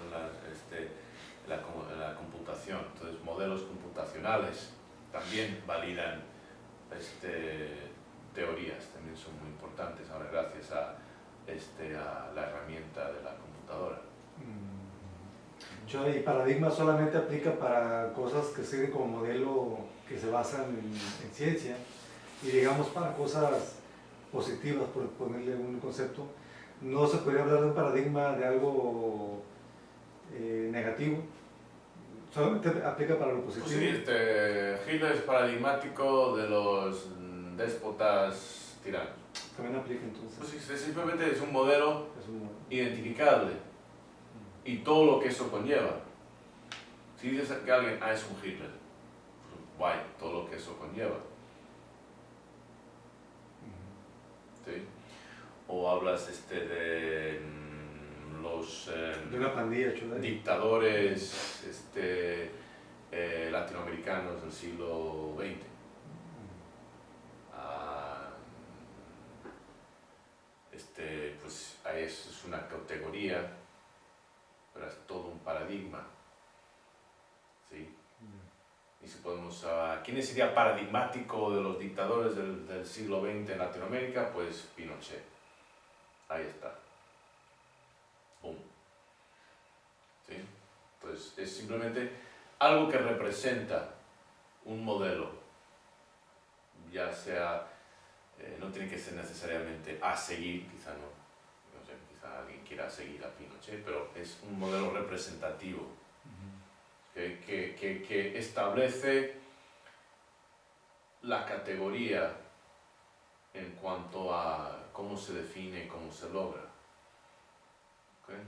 la computación. Entonces, modelos computacionales también validan teorías, también son muy importantes ahora gracias a la herramienta de la computadora. ¿Y paradigma solamente aplica para cosas que sirven como modelo que se basan en ciencia? Y digamos para cosas positivas, por ponerle un concepto, ¿no se podría hablar de un paradigma de algo negativo? ¿Solamente aplica para lo positivo? Pues sí, Hitler es paradigmático de los déspotas tiranos. También aplica entonces. Pues sí, simplemente es un modelo Es un... identificable y todo lo que eso conlleva. Si dices que alguien es un Hitler, pues guay, todo lo que eso conlleva. ¿Sí? O hablas de los de una pandilla chula. dictadores latinoamericanos del siglo XX. Pues es una categoría, pero es todo un paradigma. ¿Sí? Y si podemos, ¿quién sería paradigmático de los dictadores del siglo XX en Latinoamérica? Pues Pinochet. Ahí está. Boom. ¿Sí? Pues es simplemente algo que representa un modelo, ya sea, no tiene que ser necesariamente a seguir, quizá no sé, quizá alguien quiera seguir a Pinochet, pero es un modelo representativo que establece la categoría en cuanto a cómo se define y cómo se logra. ¿Okay?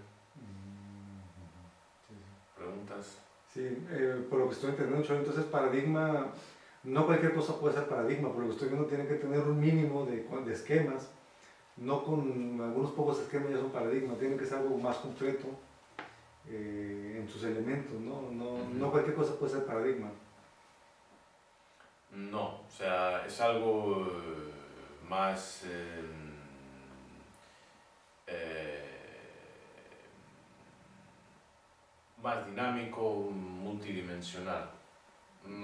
¿Preguntas? Sí, por lo que estoy entendiendo, entonces paradigma, no cualquier cosa puede ser paradigma, por lo que estoy viendo tiene que tener un mínimo de esquemas, no con algunos pocos esquemas ya son paradigma, tiene que ser algo más completo en sus elementos, ¿no? No cualquier cosa puede ser paradigma. No, o sea, es algo más más dinámico, multidimensional.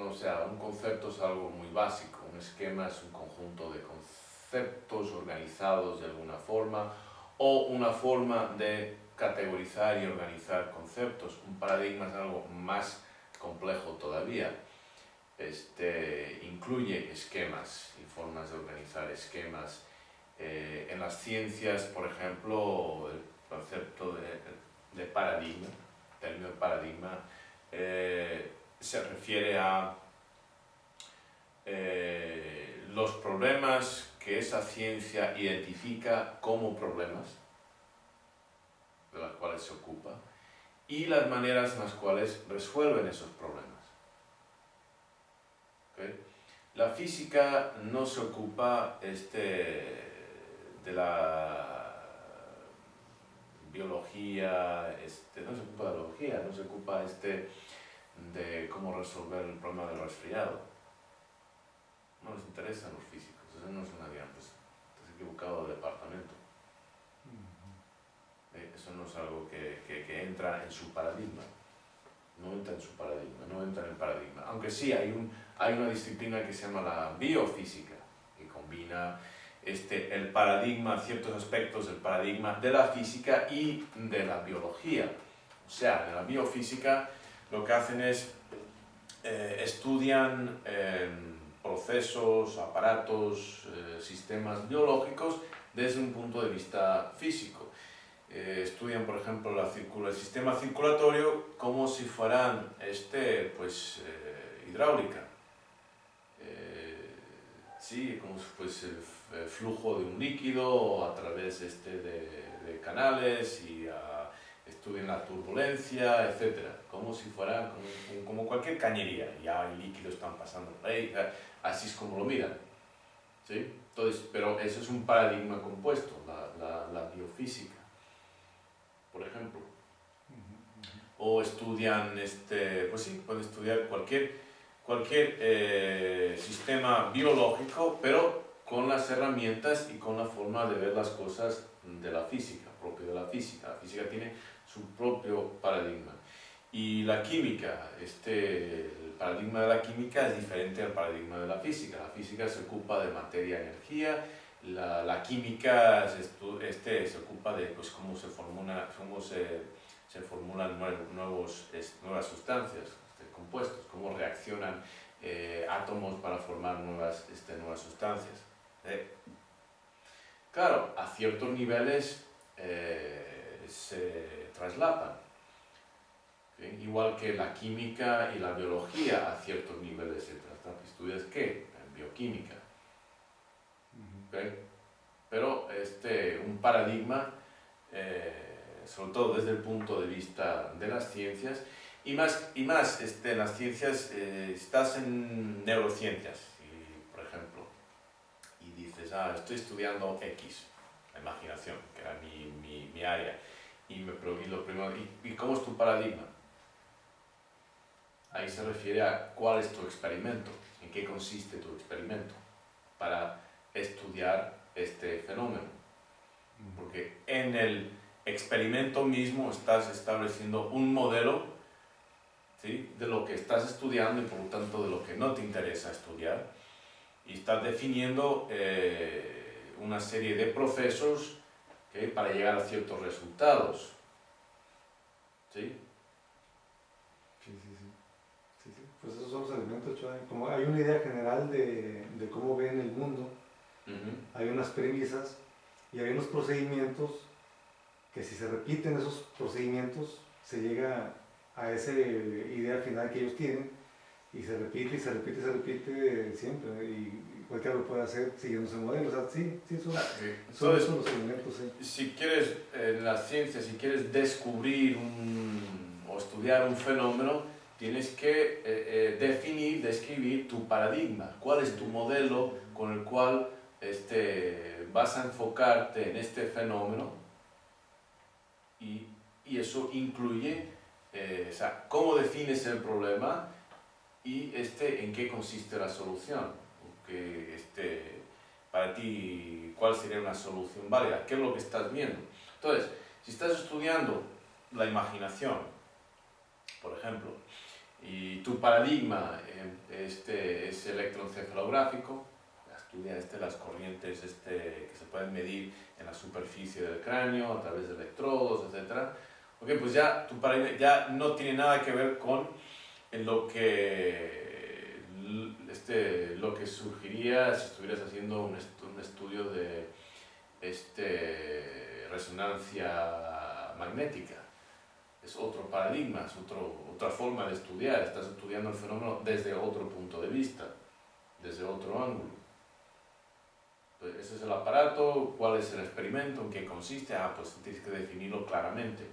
O sea, un concepto es algo muy básico, un esquema es un conjunto de conceptos organizados de alguna forma o una forma de categorizar y organizar conceptos. Un paradigma es algo más complejo todavía. Incluye esquemas y formas de organizar esquemas. En las ciencias, por ejemplo, el concepto de paradigma, el término de paradigma, se refiere a los problemas que esa ciencia identifica como problemas, de las cuales se ocupa, y las maneras en las cuales resuelven esos problemas. ¿Okay? La física no se ocupa de la biología, no se ocupa de la biología, no se ocupa de cómo resolver el problema del resfriado. No les interesan los físicos, eso no es una gran, pues, equivocado de departamento. Eso no es algo que entra en su paradigma. No entra en su paradigma, no entra en el paradigma. Aunque sí, hay una disciplina que se llama la biofísica, que combina el paradigma, ciertos aspectos del paradigma de la física y de la biología. O sea, en la biofísica lo que hacen es estudian procesos, aparatos, sistemas biológicos desde un punto de vista físico. Estudian, por ejemplo, el sistema circulatorio como si fueran hidráulica. Sí, como si fuese el flujo de un líquido a través de canales y estudian la turbulencia, etc. Como si fuera como cualquier cañería. Ya el líquido están pasando por ahí, así es como lo miran. ¿Sí? Entonces, pero eso es un paradigma compuesto, la biofísica, por ejemplo. O estudian, pues sí, pueden estudiar cualquier sistema biológico, pero con las herramientas y con la forma de ver las cosas de la física, propio de la física. La física tiene su propio paradigma. Y la química, el paradigma de la química es diferente al paradigma de la física. La física se ocupa de materia y energía, la química se ocupa de pues, cómo se formulan nuevas sustancias, compuestos, cómo reaccionan átomos para formar nuevas sustancias. Claro, a ciertos niveles se traslapan. ¿Sí? Igual que la química y la biología a ciertos niveles se traslapan. ¿Estudias qué? En bioquímica. ¿Okay? Pero un paradigma, sobre todo desde el punto de vista de las ciencias, y más en las ciencias, estás en neurociencias, por ejemplo, y dices, estoy estudiando X, la imaginación, que era mi área, y lo primero, ¿y cómo es tu paradigma? Ahí se refiere a cuál es tu experimento, en qué consiste tu experimento, para estudiar este fenómeno. Porque en el experimento mismo estás estableciendo un modelo, ¿sí?, de lo que estás estudiando y por lo tanto de lo que no te interesa estudiar, y estás definiendo una serie de procesos, ¿okay?, para llegar a ciertos resultados. ¿Sí? Sí. Pues esos son los elementos, como hay una idea general de cómo ven el mundo, hay unas premisas y hay unos procedimientos que si se repiten esos procedimientos se llega a esa idea final que ellos tienen y se repite y se repite y se repite siempre y cualquiera lo puede hacer siguiendo ese modelo. O sea, sí, son esos los elementos. Sí. Si quieres, en la ciencia, si quieres descubrir o estudiar un fenómeno, tienes que describir tu paradigma, cuál es tu modelo con el cual vas a enfocarte en este fenómeno, y eso incluye cómo defines el problema y en qué consiste la solución. Para ti, ¿cuál sería una solución válida? ¿Qué es lo que estás viendo? Entonces, si estás estudiando la imaginación, por ejemplo, y tu paradigma es electroencefalográfico, estudia las corrientes que se pueden medir en la superficie del cráneo a través de electrodos, etc. Okay, pues ya tu paradigma ya no tiene nada que ver con lo que surgiría si estuvieras haciendo un estudio de resonancia magnética. Es otro paradigma, es otra forma de estudiar. Estás estudiando el fenómeno desde otro punto de vista, desde otro ángulo. Entonces, ese es el aparato, cuál es el experimento, en qué consiste, pues tienes que definirlo claramente.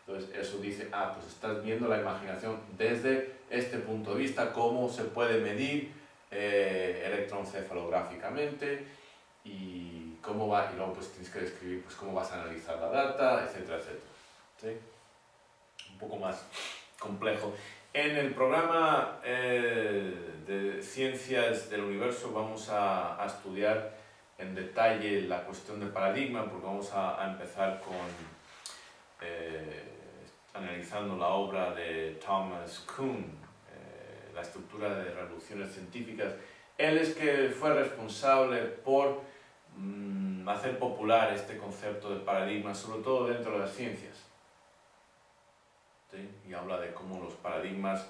Entonces eso dice, pues estás viendo la imaginación desde este punto de vista, cómo se puede medir electroencefalográficamente y cómo va, y luego pues tienes que describir pues, cómo vas a analizar la data, etcétera, etcétera. ¿Sí? Un poco más complejo. En el programa de Ciencias del Universo vamos a estudiar en detalle la cuestión del paradigma, porque vamos a empezar con analizando la obra de Thomas Kuhn, la estructura de revoluciones científicas. Él es que fue responsable por hacer popular este concepto de paradigma, sobre todo dentro de las ciencias. ¿Sí? Y habla de cómo los paradigmas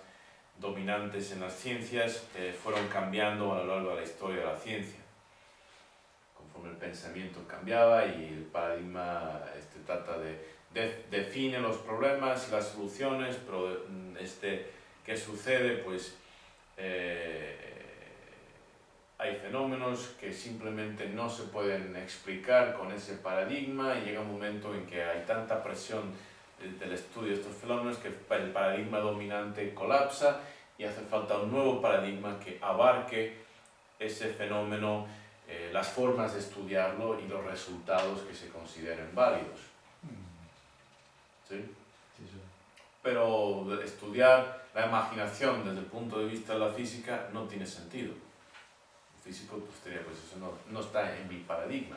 dominantes en las ciencias fueron cambiando a lo largo de la historia de la ciencia. Conforme el pensamiento cambiaba y el paradigma trata define los problemas y las soluciones, pero ¿qué sucede? Pues hay fenómenos que simplemente no se pueden explicar con ese paradigma y llega un momento en que hay tanta presión del estudio de estos fenómenos que el paradigma dominante colapsa y hace falta un nuevo paradigma que abarque ese fenómeno, las formas de estudiarlo y los resultados que se consideren válidos. ¿Sí? Sí, sí. Pero estudiar la imaginación desde el punto de vista de la física no tiene sentido. El físico pues diría, pues eso no está en mi paradigma.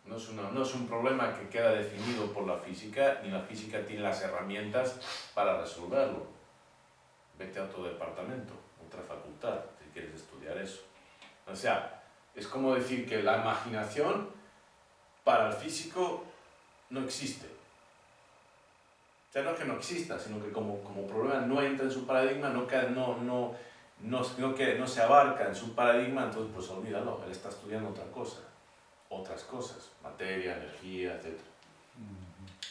No es un problema que queda definido por la física, ni la física tiene las herramientas para resolverlo. Vete a otro departamento, otra facultad, si quieres estudiar eso. O sea, es como decir que la imaginación para el físico no existe. O sea, no es que no exista, sino que como problema no entra en su paradigma, no se abarca en su paradigma, entonces pues olvídalo, él está estudiando otras cosas, materia, energía, etc.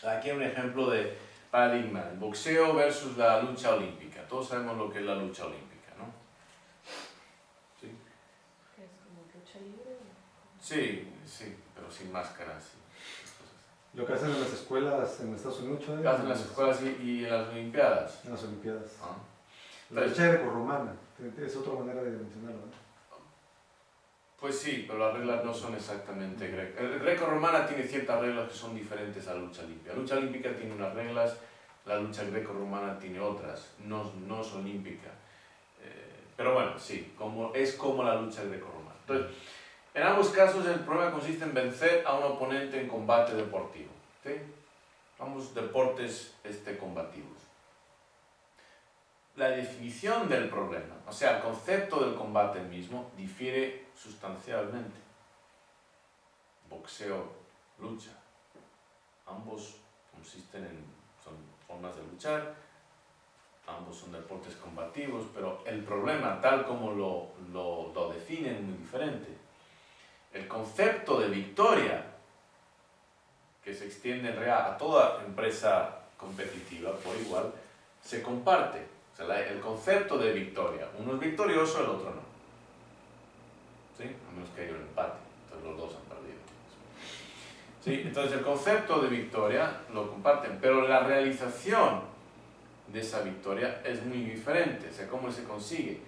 Aquí hay un ejemplo de paradigma, el boxeo versus la lucha olímpica. Todos sabemos lo que es la lucha olímpica, ¿no? ¿Sí? ¿Qué es como lucha libre? Sí, pero sin máscaras. Sí. Lo que hacen en las escuelas en Estados Unidos, ¿Qué hacen en las escuelas y en las olimpiadas? En las olimpiadas. Ah. La lucha grecorromana, es otra manera de mencionarlo, ¿no? Pues sí, pero las reglas no son exactamente grecas. El greco-romana tiene ciertas reglas que son diferentes a la lucha olímpica. La lucha olímpica tiene unas reglas, la lucha greco-romana tiene otras, no es olímpica. Pero bueno, sí, es como la lucha greco-romana. Entonces, en ambos casos el problema consiste en vencer a un oponente en combate deportivo. ¿Sí? Ambos deportes combativos. La definición del problema, o sea, el concepto del combate mismo, difiere sustancialmente. Boxeo, lucha. Ambos son formas de luchar, ambos son deportes combativos, pero el problema, tal como lo definen, es muy diferente. El concepto de victoria, que se extiende en realidad a toda empresa competitiva por igual, se comparte. O sea, el concepto de victoria, uno es victorioso, el otro no. ¿Sí? A menos que haya un empate, entonces los dos han perdido. ¿Sí? Entonces el concepto de victoria lo comparten, pero la realización de esa victoria es muy diferente. O sea, ¿cómo se consigue?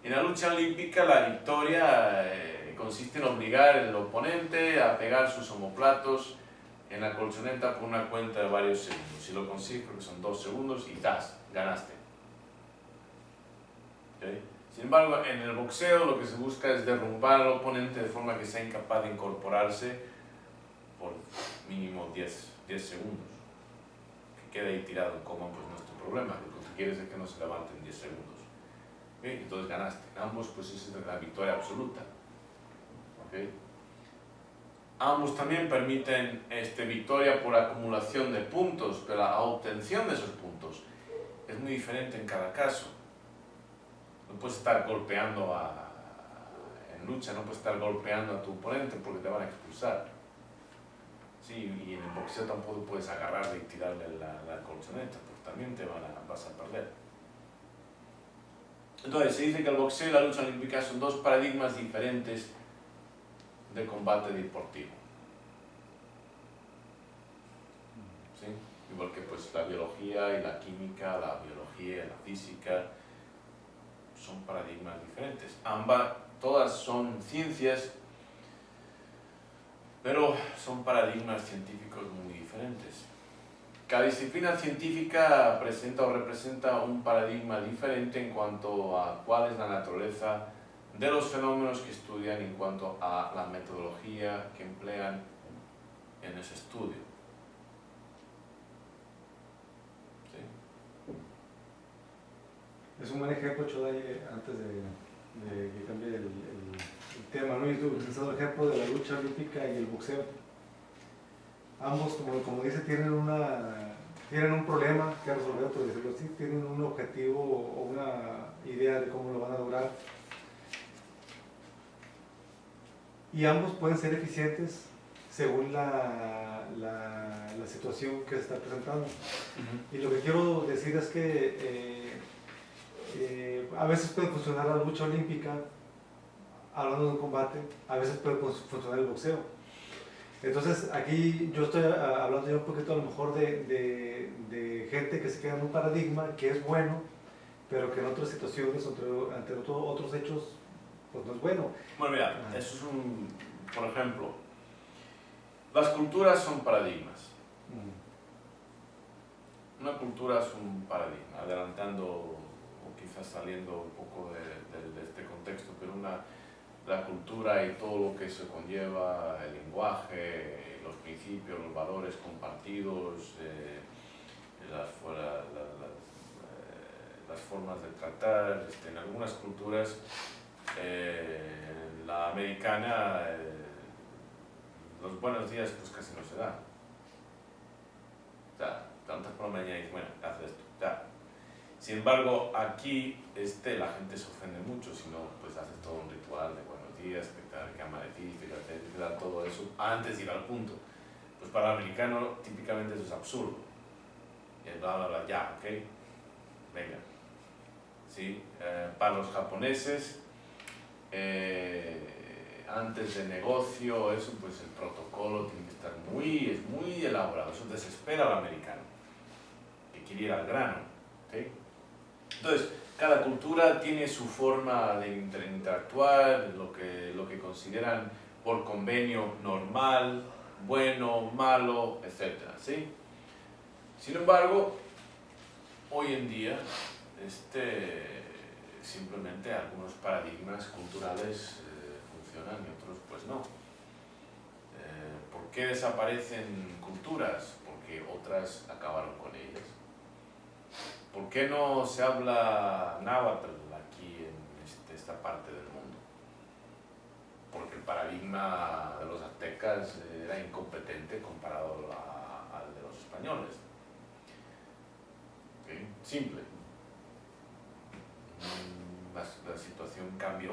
En la lucha olímpica la victoria consiste en obligar al oponente a pegar sus omoplatos en la colchoneta por una cuenta de varios segundos. Si lo consigues, creo que son 2 segundos y ganaste. ¿Okay? Sin embargo, en el boxeo lo que se busca es derrumbar al oponente de forma que sea incapaz de incorporarse por mínimo 10 segundos. Que quede ahí tirado en coma, pues no es tu problema. Lo que quieres es que no se levante en 10 segundos. ¿Okay? Entonces ganaste. En ambos, pues esa es la victoria absoluta. ¿Okay? Ambos también permiten victoria por acumulación de puntos, pero la obtención de esos puntos es muy diferente en cada caso. No puedes estar golpeando en lucha, no puedes estar golpeando a tu oponente porque te van a expulsar. Sí, y en el boxeo tampoco puedes agarrarle y tirarle la colchoneta, porque también vas a perder. Entonces, se dice que el boxeo y la lucha olímpica son dos paradigmas diferentes de combate deportivo. ¿Sí? Igual que pues, la biología y la química, la biología y la física son paradigmas diferentes. Todas son ciencias, pero son paradigmas científicos muy diferentes. Cada disciplina científica presenta o representa un paradigma diferente en cuanto a cuál es la naturaleza de los fenómenos que estudian en cuanto a la metodología que emplean en ese estudio. ¿Sí? Es un buen ejemplo, Chodai, antes de que cambie el tema, ¿no? Yo estuve utilizando el ejemplo de la lucha olímpica y el boxeo. Ambos, como dice, tienen un problema que resolver, por decirlo así, tienen un objetivo o una idea de cómo lo van a lograr. Y ambos pueden ser eficientes según la situación que se está presentando. Y lo que quiero decir es que a veces puede funcionar la lucha olímpica, hablando de un combate, a veces puede funcionar el boxeo. Entonces aquí yo estoy hablando ya un poquito a lo mejor de gente que se queda en un paradigma que es bueno, pero que en otras situaciones, ante otros hechos, pues no es bueno. Bueno, mira, eso es por ejemplo, las culturas son paradigmas. Una cultura es un paradigma, adelantando o quizás saliendo un poco de este contexto, pero la cultura y todo lo que se conlleva, el lenguaje, los principios, los valores compartidos, las formas de tratar. En algunas culturas, la americana, los buenos días pues casi no se dan. O sea, tantas por la mañana y bueno, haz esto. O sea, sin embargo, aquí la gente se ofende mucho si no pues haces todo un ritual de buenos días, que amaneciste, que da todo eso antes de ir al punto. Pues para el americano típicamente eso es absurdo. Y el bla bla bla, ya, ok, venga. ¿Sí? Para los japoneses, antes de negocio, eso pues el protocolo tiene que estar es muy elaborado, eso desespera al americano, que quiere ir al grano. ¿Okay? Entonces, cada cultura tiene su forma de interactuar, lo que consideran por convenio normal, bueno, malo, etc. ¿Sí? Sin embargo, hoy en día, simplemente algunos paradigmas culturales funcionan y otros pues no. ¿Por qué desaparecen culturas? Porque otras acabaron con ellas. ¿Por qué no se habla náhuatl aquí en esta parte del mundo? Porque el paradigma de los aztecas era incompetente comparado al de los españoles. ¿Okay? Simple. La situación cambió,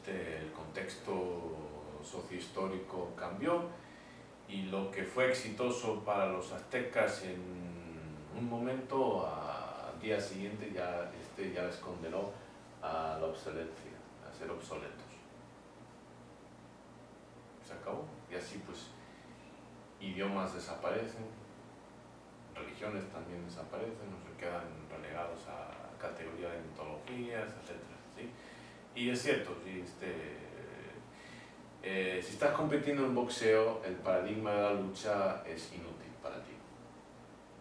el contexto sociohistórico cambió y lo que fue exitoso para los aztecas en un momento, al día siguiente ya les condenó a la obsolescencia, a ser obsoletos. Se acabó. Y así pues idiomas desaparecen, religiones también desaparecen, no se quedan relegados a categoría de mitologías, etc. ¿Sí? Y es cierto, ¿sí? Si estás compitiendo en boxeo, el paradigma de la lucha es inútil para ti.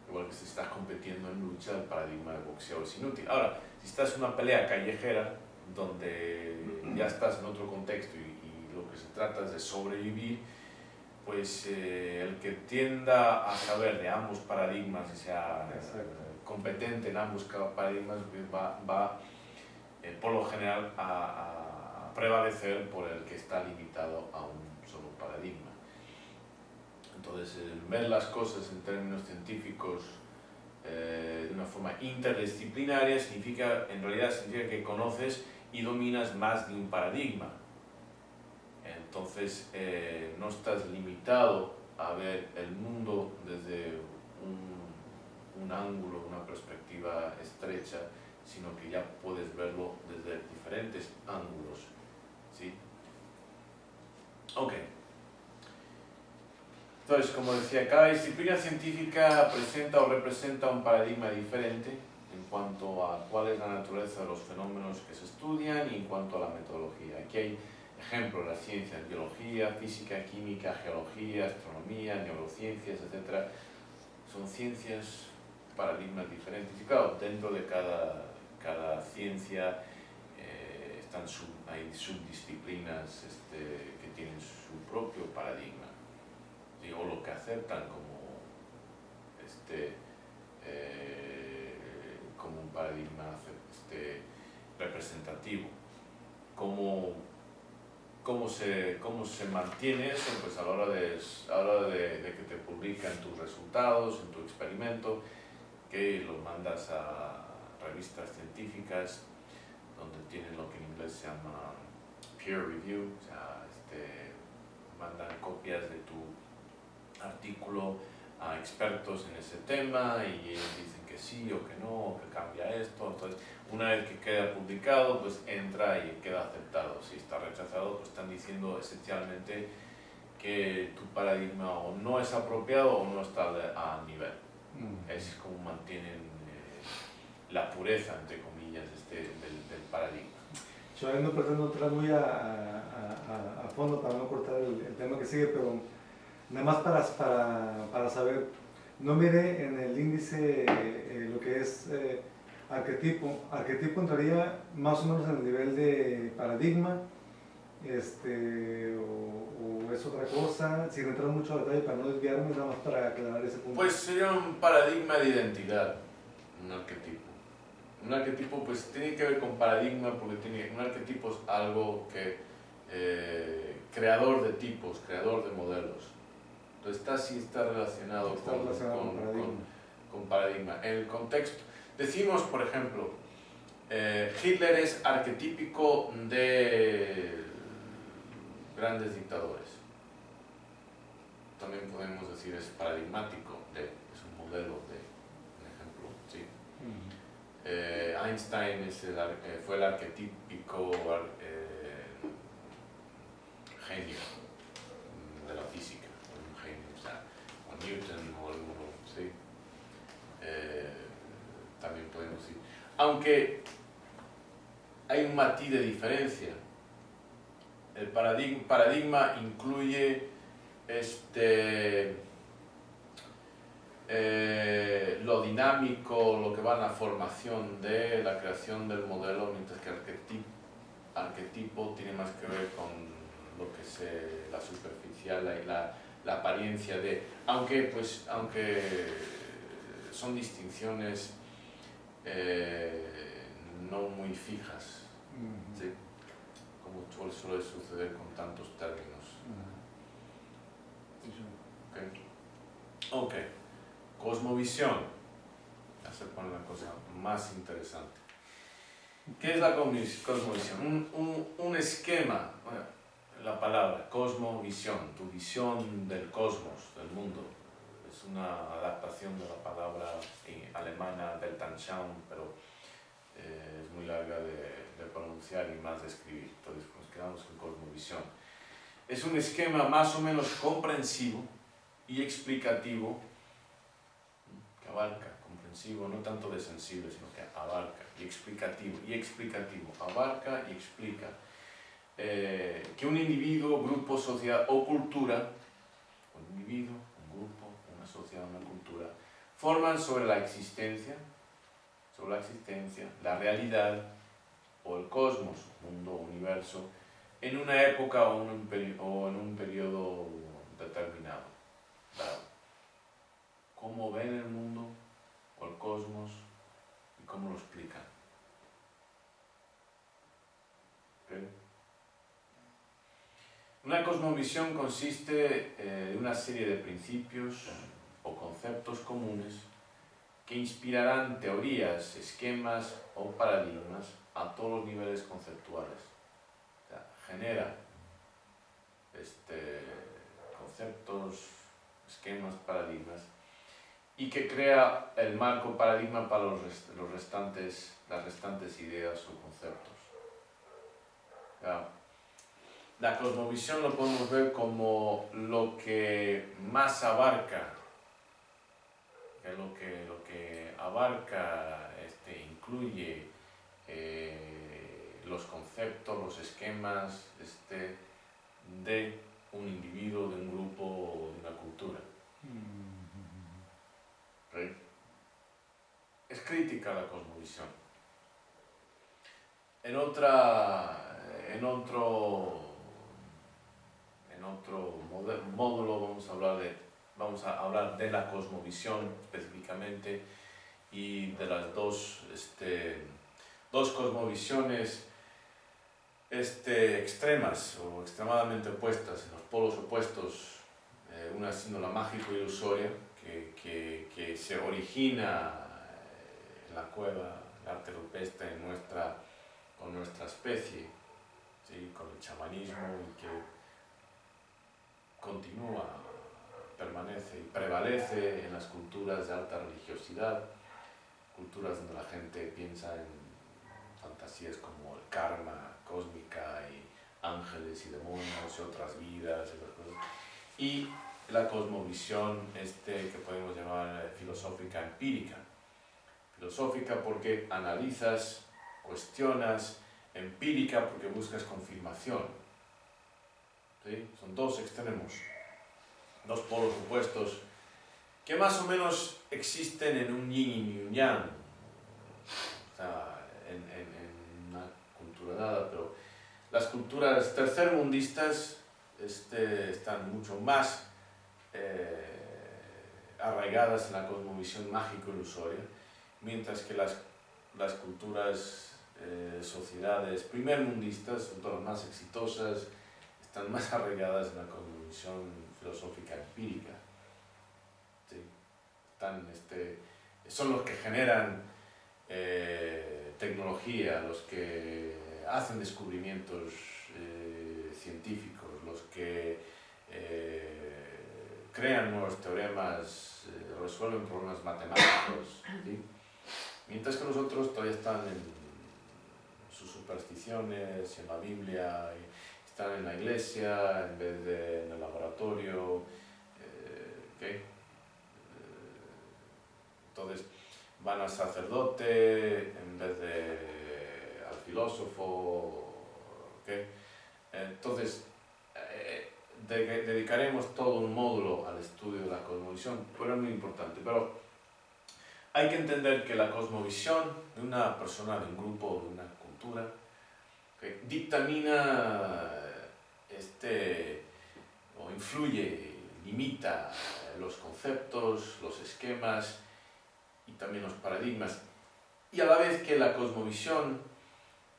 Igual que si estás compitiendo en lucha, el paradigma del boxeo es inútil. Ahora, si estás en una pelea callejera, donde ya estás en otro contexto y lo que se trata es de sobrevivir, pues el que tienda a saber de ambos paradigmas y sea competente en ambos paradigmas va por lo general a prevalecer por el que está limitado a un solo paradigma. Entonces, ver las cosas en términos científicos de una forma interdisciplinaria en realidad significa que conoces y dominas más de un paradigma. Entonces, no estás limitado a ver el mundo desde un ángulo, una perspectiva estrecha, sino que ya puedes verlo desde diferentes ángulos. ¿Sí? Ok. Entonces, como decía, cada disciplina científica presenta o representa un paradigma diferente en cuanto a cuál es la naturaleza de los fenómenos que se estudian y en cuanto a la metodología. Aquí hay ejemplos, las ciencias, biología, física, química, geología, astronomía, neurociencias, etc. Son ciencias, paradigmas diferentes y claro, dentro de cada ciencia hay subdisciplinas que tienen su propio paradigma, ¿sí? O lo que aceptan como un paradigma representativo. ¿Cómo se mantiene eso? Pues a la hora de que te publican tus resultados en tu experimento, que los mandas a revistas científicas donde tienen lo que en inglés se llama peer review, o sea, mandan copias de tu artículo a expertos en ese tema y ellos dicen que sí o que no, o que cambia esto. Entonces, una vez que queda publicado, pues entra y queda aceptado. Si está rechazado, pues están diciendo esencialmente que tu paradigma o no es apropiado o no está a nivel. Es como mantienen la pureza, entre comillas, del paradigma. Yo no pretendo entrar muy a fondo para no cortar el tema que sigue, pero nada más para saber, no mire en el índice lo que es arquetipo. Arquetipo entraría más o menos en el nivel de paradigma, o es otra cosa, sin entrar mucho a detalle para no desviarme, nada más para aclarar ese punto. Pues sería un paradigma de identidad, un arquetipo. Un arquetipo pues tiene que ver con paradigma porque un arquetipo es algo que creador de tipos, creador de modelos. Entonces sí está relacionado con paradigma. En el contexto, decimos por ejemplo, Hitler es arquetípico de grandes dictadores. También podemos decir es paradigmático es un modelo de un ejemplo, ¿sí? Einstein fue el arquetípico genio de la física, un genio, o sea, o Newton o alguno, ¿sí? También podemos decir, aunque hay un matiz de diferencia. El paradigma incluye lo dinámico, lo que va en la formación de la creación del modelo, mientras que el arquetipo tiene más que ver con lo que es la superficial y la apariencia de, aunque son distinciones no muy fijas, ¿sí? Como suele suceder con tantos términos. Ok, cosmovisión. Ya se pone la cosa más interesante. ¿Qué es la cosmovisión? Un esquema, bueno, la palabra cosmovisión, tu visión del cosmos, del mundo. Es una adaptación de la palabra alemana Weltanschauung, pero es muy larga de pronunciar y más de escribir. Entonces nos quedamos con cosmovisión. Es un esquema más o menos comprensivo y explicativo, que abarca, comprensivo, no tanto de sensible, sino que abarca, y explicativo, abarca y explica, que un individuo, grupo, sociedad o cultura, un individuo, un grupo, una sociedad, una cultura, forman sobre la existencia, la realidad o el cosmos, mundo, universo, en una época o en un periodo determinado. Cómo ven el mundo o el cosmos y cómo lo explican. ¿Okay? Una cosmovisión consiste en una serie de principios o conceptos comunes que inspirarán teorías, esquemas o paradigmas a todos los niveles conceptuales. O sea, genera conceptos, esquemas, paradigmas, y que crea el marco paradigma para las restantes ideas o conceptos. La cosmovisión lo podemos ver como lo que más abarca, lo que abarca, incluye los conceptos, los esquemas de un individuo, de un grupo o de una cultura. ¿Sí? Es crítica la cosmovisión. En otra en otro módulo vamos a hablar de la cosmovisión específicamente y de las dos cosmovisiones extremas o extremadamente opuestas, en los polos opuestos, una siendo la mágico-ilusoria, que se origina en la cueva, el arte rupestre con nuestra especie, ¿sí? Con el chamanismo, y que continúa, permanece y prevalece en las culturas de alta religiosidad, culturas donde la gente piensa en fantasías como el karma cósmica y ángeles y demonios y otras vidas y otras cosas. Y la cosmovisión que podemos llamar filosófica empírica. Filosófica porque analizas, cuestionas, empírica porque buscas confirmación. ¿Sí? Son dos extremos, dos polos opuestos que más o menos existen en un yin y un yang, o sea, en una cultura dada, pero las culturas tercermundistas están mucho más arraigadas en la cosmovisión mágico-ilusoria, mientras que las culturas, sociedades primermundistas, son todas más exitosas, están más arraigadas en la cosmovisión filosófica empírica. ¿Sí? Son los que generan tecnología, los que hacen descubrimientos científicos, los que crean nuevos teoremas, resuelven problemas matemáticos, ¿sí? Mientras que los otros todavía están en sus supersticiones, en la Biblia, están en la iglesia en vez de en el laboratorio, ¿okay? Entonces van al sacerdote en vez de al filósofo, ¿okay? Entonces dedicaremos todo un módulo al estudio de la cosmovisión, pero es muy importante. Pero hay que entender que la cosmovisión de una persona, de un grupo, de una cultura, ¿okay? Dictamina o influye, limita los conceptos, los esquemas y también los paradigmas. Y a la vez que la cosmovisión,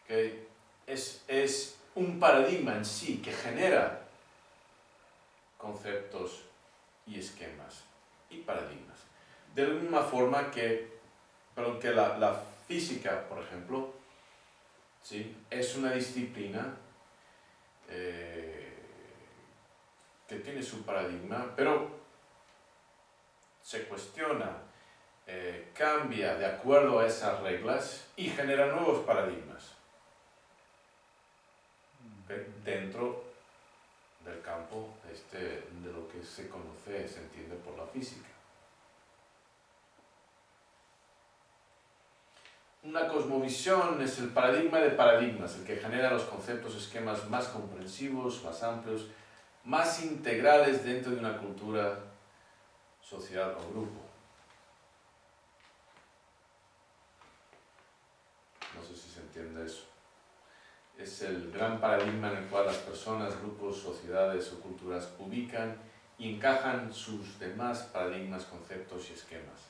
que es un paradigma en sí que genera conceptos y esquemas y paradigmas. De la misma forma que la física, por ejemplo, ¿sí? Es una disciplina que tiene su paradigma, pero se cuestiona, cambia de acuerdo a esas reglas y genera nuevos paradigmas, ¿okay? Dentro del campo de lo que se conoce, se entiende por la física. Una cosmovisión es el paradigma de paradigmas, el que genera los conceptos, esquemas más comprensivos, más amplios, más integrales dentro de una cultura, sociedad o grupo. No sé si se entiende eso. Es el gran paradigma en el cual las personas, grupos, sociedades o culturas ubican y encajan sus demás paradigmas, conceptos y esquemas.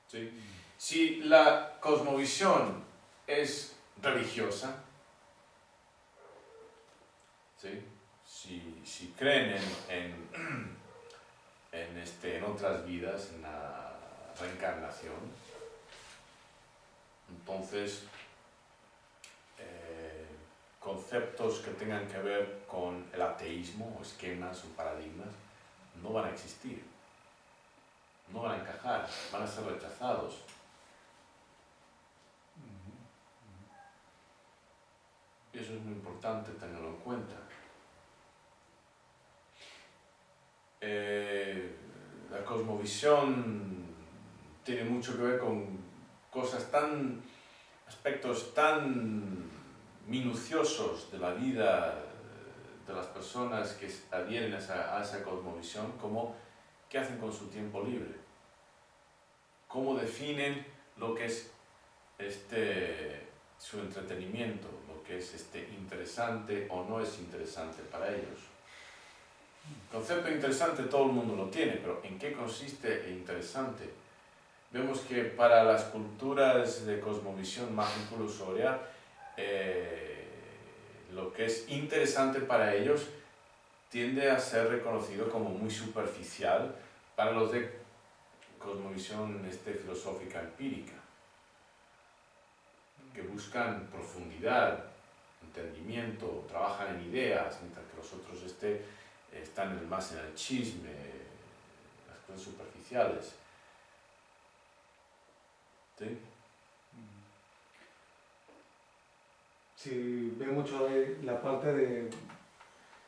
¿Sí? Si la cosmovisión es religiosa, ¿sí? Si creen en otras vidas, en la reencarnación, entonces conceptos que tengan que ver con el ateísmo, o esquemas o paradigmas, no van a existir, no van a encajar, van a ser rechazados. Y eso es muy importante tenerlo en cuenta. La cosmovisión tiene mucho que ver con aspectos tan minuciosos de la vida de las personas que adhieren a esa cosmovisión, como qué hacen con su tiempo libre, cómo definen lo que es su entretenimiento, lo que es interesante o no es interesante para ellos. El concepto interesante todo el mundo lo tiene, pero ¿en qué consiste interesante? Vemos que para las culturas de cosmovisión mágico-ilusoria, lo que es interesante para ellos tiende a ser reconocido como muy superficial para los de cosmovisión filosófica empírica, que buscan profundidad, entendimiento, trabajan en ideas, mientras que los otros están más en el chisme, las cosas superficiales. ¿Sí? Si ve mucho la parte de,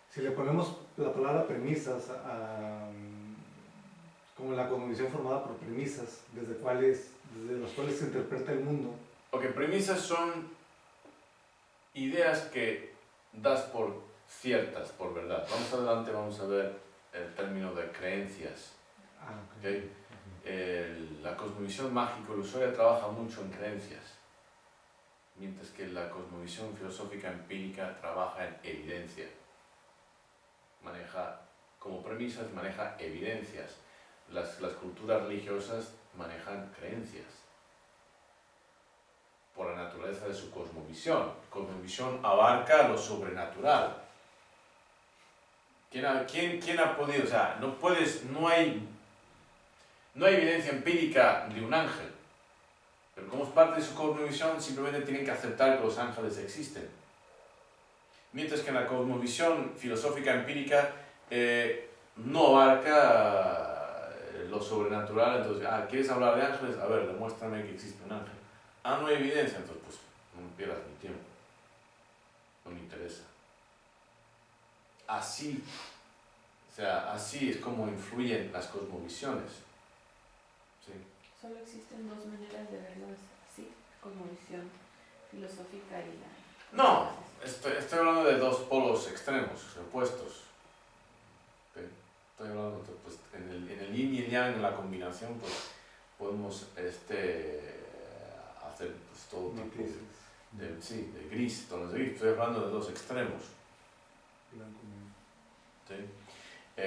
si le ponemos la palabra premisas como la cosmovisión formada por premisas, desde las cuales se interpreta el mundo. Ok, premisas son ideas que das por ciertas, por verdad. Vamos adelante, vamos a ver el término de creencias. Okay. La cosmovisión mágico-ilusoria trabaja mucho en creencias, mientras que la cosmovisión filosófica empírica trabaja en evidencia. Como premisas maneja evidencias. Las culturas religiosas manejan creencias por la naturaleza de su cosmovisión. Cosmovisión abarca lo sobrenatural. ¿Quién ha podido? O sea, no hay evidencia empírica de un ángel, pero como es parte de su cosmovisión, simplemente tienen que aceptar que los ángeles existen. Mientras que en la cosmovisión filosófica empírica no abarca lo sobrenatural. Entonces, ¿quieres hablar de ángeles? A ver, demuéstrame que existe un ángel. No hay evidencia, entonces pues no me pierdas mi tiempo, no me interesa. Así es como influyen las cosmovisiones. ¿Sí? Solo existen dos maneras de verlo así, cosmovisión filosófica y la... No, estoy hablando de dos polos extremos, opuestos. ¿Sí? Estoy hablando pues, en el yin y el yang, en la combinación, pues podemos hacer pues, todo tipo de gris, tonos de gris. Estoy hablando de dos extremos. ¿Sí?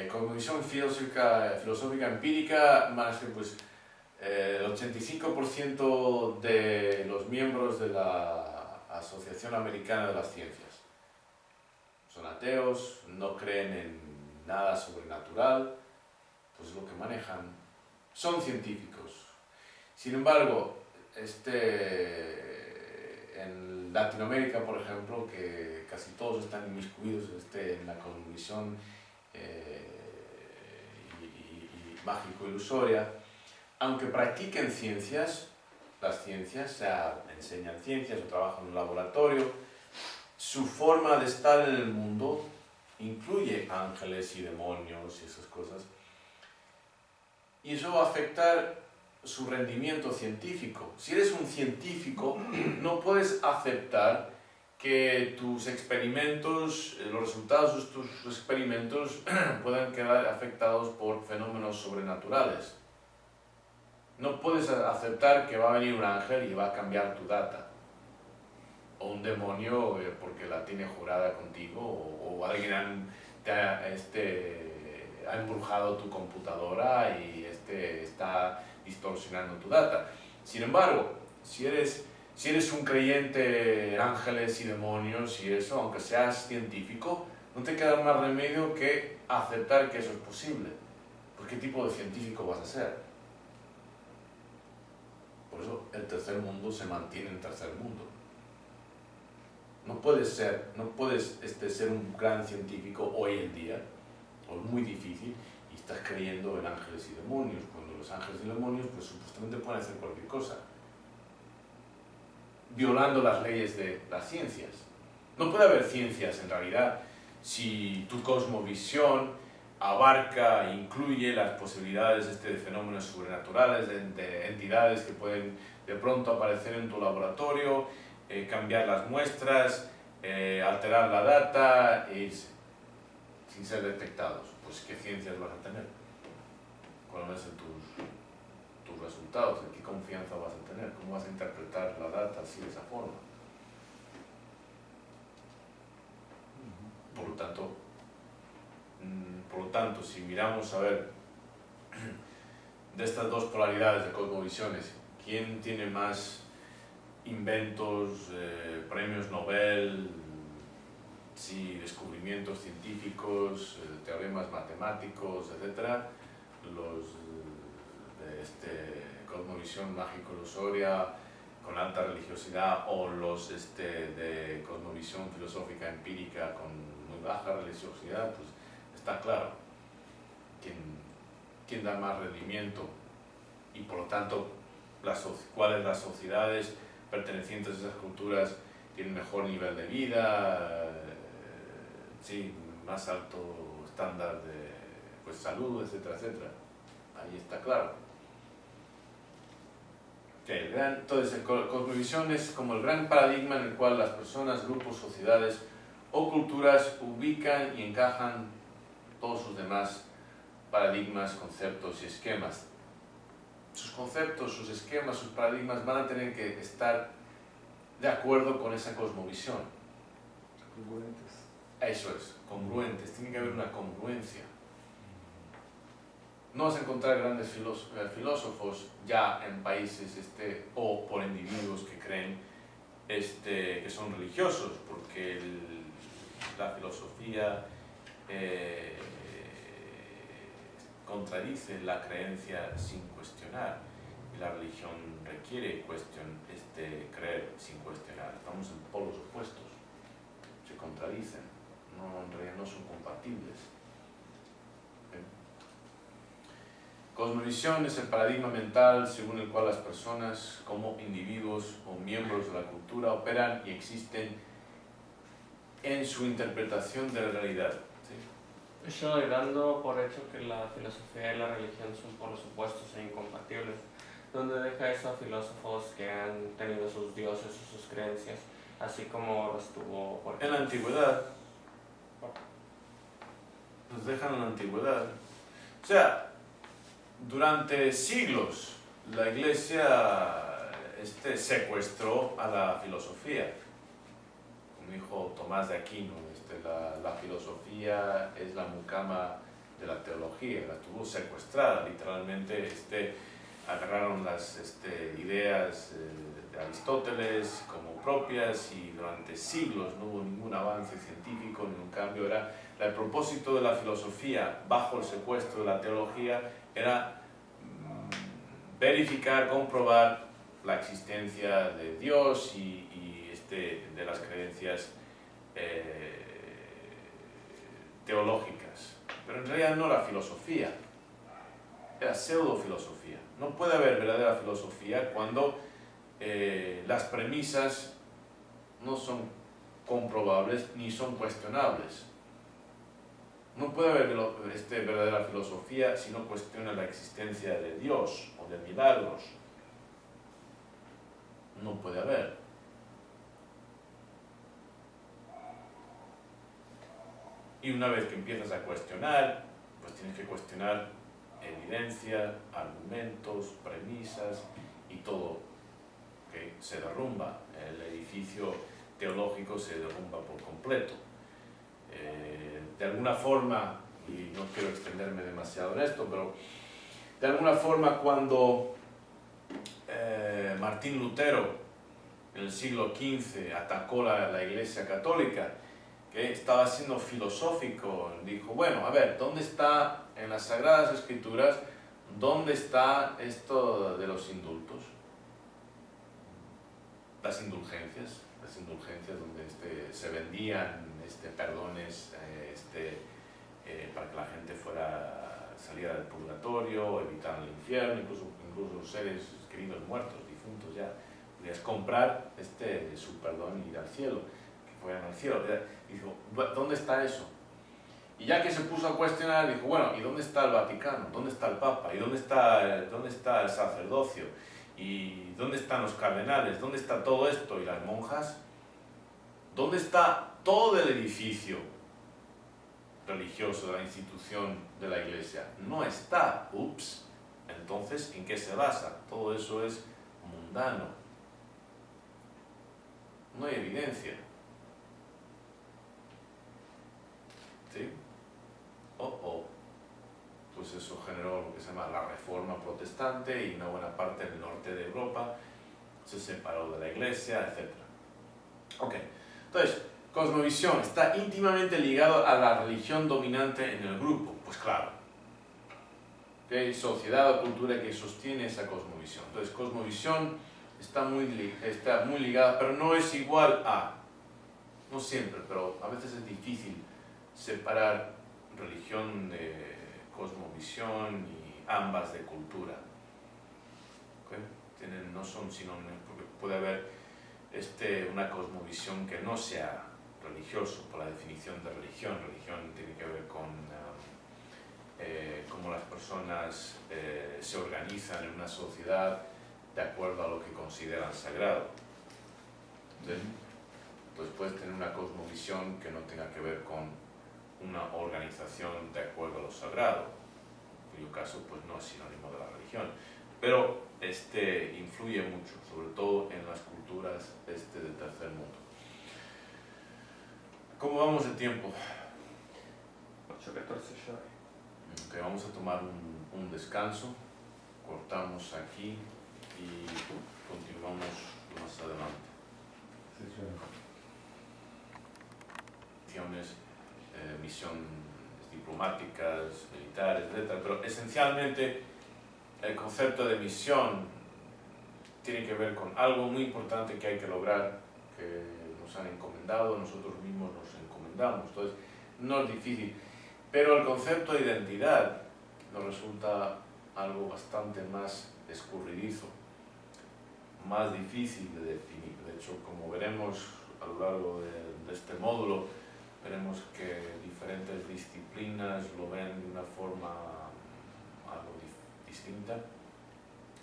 Cosmovisión filosófica empírica, más que pues el 85% de los miembros de la Asociación Americana de las Ciencias son ateos, no creen en nada sobrenatural, pues lo que manejan son científicos. Sin embargo, en Latinoamérica, por ejemplo, que casi todos están inmiscuidos en la cosmovisión y mágico-ilusoria, aunque practiquen ciencias, las ciencias, sea enseñan ciencias o trabajan en un laboratorio, su forma de estar en el mundo incluye ángeles y demonios y esas cosas. Y eso va a afectar su rendimiento científico. Si eres un científico, no puedes aceptar que tus experimentos, los resultados de tus experimentos puedan quedar afectados por fenómenos sobrenaturales. No puedes aceptar que va a venir un ángel y va a cambiar tu data. O un demonio porque la tiene jurada contigo, o alguien ha embrujado tu computadora y está distorsionando tu data. Sin embargo, si eres un creyente en ángeles y demonios y eso, aunque seas científico, no te queda más remedio que aceptar que eso es posible. ¿Por qué tipo de científico vas a ser? Por eso el tercer mundo se mantiene en tercer mundo. No puedes ser un gran científico hoy en día, o es muy difícil, y estás creyendo en ángeles y demonios, cuando los ángeles y demonios pues supuestamente pueden hacer cualquier cosa, violando las leyes de las ciencias. No puede haber ciencias en realidad si tu cosmovisión abarca e incluye las posibilidades de fenómenos sobrenaturales, de entidades que pueden de pronto aparecer en tu laboratorio, cambiar las muestras, alterar la data e irse sin ser detectados. Pues ¿qué ciencias vas a tener? ¿Cuáles van a ser tus resultados? ¿En qué confianza vas a tener? ¿Cómo vas a interpretar la data así de esa forma? por lo tanto, si miramos a ver de estas dos polaridades de cosmovisiones, ¿quién tiene más inventos, premios Nobel, sí, descubrimientos científicos, teoremas matemáticos, etcétera? Los de cosmovisión mágico-ilusoria con alta religiosidad, o los de cosmovisión filosófica empírica con muy baja religiosidad, pues está claro quién da más rendimiento, y por lo tanto cuáles las sociedades pertenecientes a esas culturas tienen mejor nivel de vida, sí, más alto estándar de pues, salud, etcétera, etcétera. Ahí está claro. Entonces, cosmovisión es como el gran paradigma en el cual las personas, grupos, sociedades o culturas ubican y encajan todos sus demás paradigmas, conceptos y esquemas. Sus conceptos, sus esquemas, sus paradigmas van a tener que estar de acuerdo con esa cosmovisión. Congruentes. Eso es, congruentes. Tiene que haber una congruencia. No vas a encontrar grandes filósofos ya en países o por individuos que creen que son religiosos, porque la filosofía contradice la creencia sin cuestionar, y la religión requiere creer sin cuestionar. Estamos en polos opuestos, se contradicen, en realidad no son compatibles. Cosmovisión es el paradigma mental según el cual las personas, como individuos o miembros de la cultura, operan y existen en su interpretación de la realidad. ¿Sí? Estoy dando por hecho que la filosofía y la religión son polos opuestos e incompatibles, donde deja eso a filósofos que han tenido sus dioses o sus creencias, así como los tuvo por en la antigüedad. Nos dejan en la antigüedad. O sea, durante siglos la Iglesia secuestró a la filosofía. Como dijo Tomás de Aquino, la filosofía es la mucama de la teología, la tuvo secuestrada, literalmente agarraron las ideas de Aristóteles como propias, y durante siglos no hubo ningún avance científico, ningún cambio. El propósito de la filosofía bajo el secuestro de la teología era verificar, comprobar la existencia de Dios y de las creencias teológicas. Pero en realidad no era filosofía, era pseudofilosofía. No puede haber verdadera filosofía cuando las premisas no son comprobables ni son cuestionables. No puede haber verdadera filosofía si no cuestiona la existencia de Dios o de milagros. No puede haber. Y una vez que empiezas a cuestionar, pues tienes que cuestionar evidencia, argumentos, premisas y todo, ¿okay? Se derrumba. El edificio teológico se derrumba por completo. De alguna forma, y no quiero extenderme demasiado en esto, pero de alguna forma cuando Martín Lutero en el siglo XV atacó la Iglesia Católica, que estaba siendo filosófico, dijo, bueno, a ver, ¿dónde está en las Sagradas Escrituras, dónde está esto de los indultos? Las indulgencias donde se vendían perdones para que la gente saliera del purgatorio, evitaran el infierno, incluso los seres queridos muertos, difuntos ya, podías comprar su perdón y ir al cielo, que fueran al cielo. Y dijo, ¿dónde está eso? Y ya que se puso a cuestionar, dijo, bueno, ¿y dónde está el Vaticano? ¿Dónde está el Papa? ¿Y dónde está el sacerdocio? ¿Y dónde están los cardenales? ¿Dónde está todo esto? ¿Y las monjas? ¿Dónde está todo el edificio religioso de la institución de la Iglesia? No está. Ups. Entonces, ¿en qué se basa? Todo eso es mundano. No hay evidencia. eso generó lo que se llama la Reforma Protestante y una buena parte del norte de Europa se separó de la Iglesia, etc. Ok, entonces, cosmovisión está íntimamente ligado a la religión dominante en el grupo. Pues claro, hay sociedad o cultura que sostiene esa cosmovisión. Entonces, cosmovisión está muy ligada, pero no es igual a, no siempre, pero a veces es difícil separar religión de cosmovisión y ambas de cultura. ¿Okay? No son sinónimos, porque puede haber una cosmovisión que no sea religioso por la definición de religión. Religión tiene que ver con cómo las personas se organizan en una sociedad de acuerdo a lo que consideran sagrado. Entonces puedes tener una cosmovisión que no tenga que ver con una organización de acuerdo a lo sagrado, en cuyo caso pues no es sinónimo de la religión, pero influye mucho, sobre todo en las culturas del tercer mundo. ¿Cómo vamos de tiempo? 8:14 ya. Okay, vamos a tomar un descanso, cortamos aquí y continuamos más adelante. Sí, Misiones diplomáticas, militares, etc. Pero esencialmente el concepto de misión tiene que ver con algo muy importante que hay que lograr, que nos han encomendado, nosotros mismos nos encomendamos. Entonces, no es difícil. Pero el concepto de identidad nos resulta algo bastante más escurridizo, más difícil de definir. De hecho, como veremos a lo largo de este módulo, veremos que diferentes disciplinas lo ven de una forma algo distinta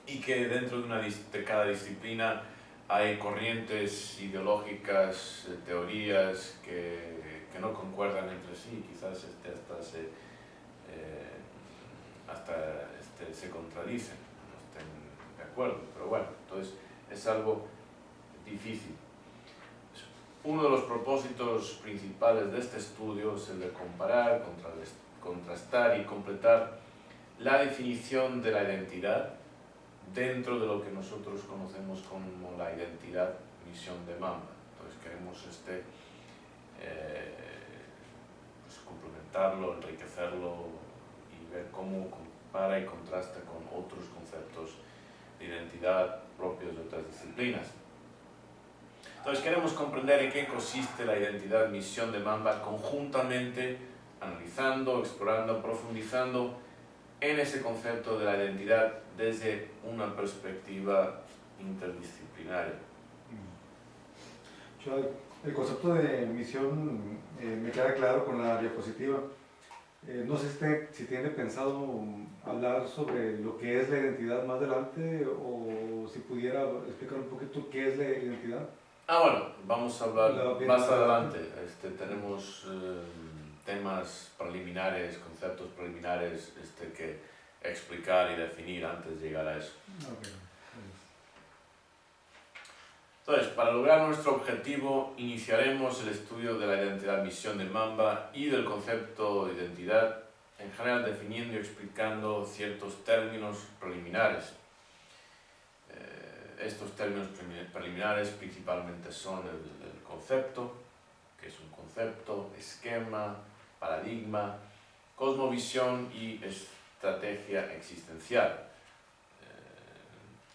y que dentro de cada disciplina hay corrientes ideológicas, teorías que no concuerdan entre sí, quizás hasta se contradicen, no estén de acuerdo, pero bueno, entonces es algo difícil. Uno de los propósitos principales de este estudio es el de comparar, contrastar y completar la definición de la identidad dentro de lo que nosotros conocemos como la identidad misión de Mamba. Entonces queremos complementarlo, enriquecerlo y ver cómo compara y contrasta con otros conceptos de identidad propios de otras disciplinas. Entonces queremos comprender en qué consiste la identidad misión de Mamba conjuntamente, analizando, explorando, profundizando en ese concepto de la identidad desde una perspectiva interdisciplinaria. El concepto de misión me queda claro con la diapositiva. No sé si tiene pensado hablar sobre lo que es la identidad más adelante o si pudiera explicar un poquito qué es la identidad. Bueno, vamos a hablar más adelante. Tenemos temas preliminares, conceptos preliminares que explicar y definir antes de llegar a eso. Okay. Entonces, para lograr nuestro objetivo, iniciaremos el estudio de la identidad misión de Mamba y del concepto de identidad, en general definiendo y explicando ciertos términos preliminares. Estos términos preliminares principalmente son el concepto, que es un concepto, esquema, paradigma, cosmovisión y estrategia existencial.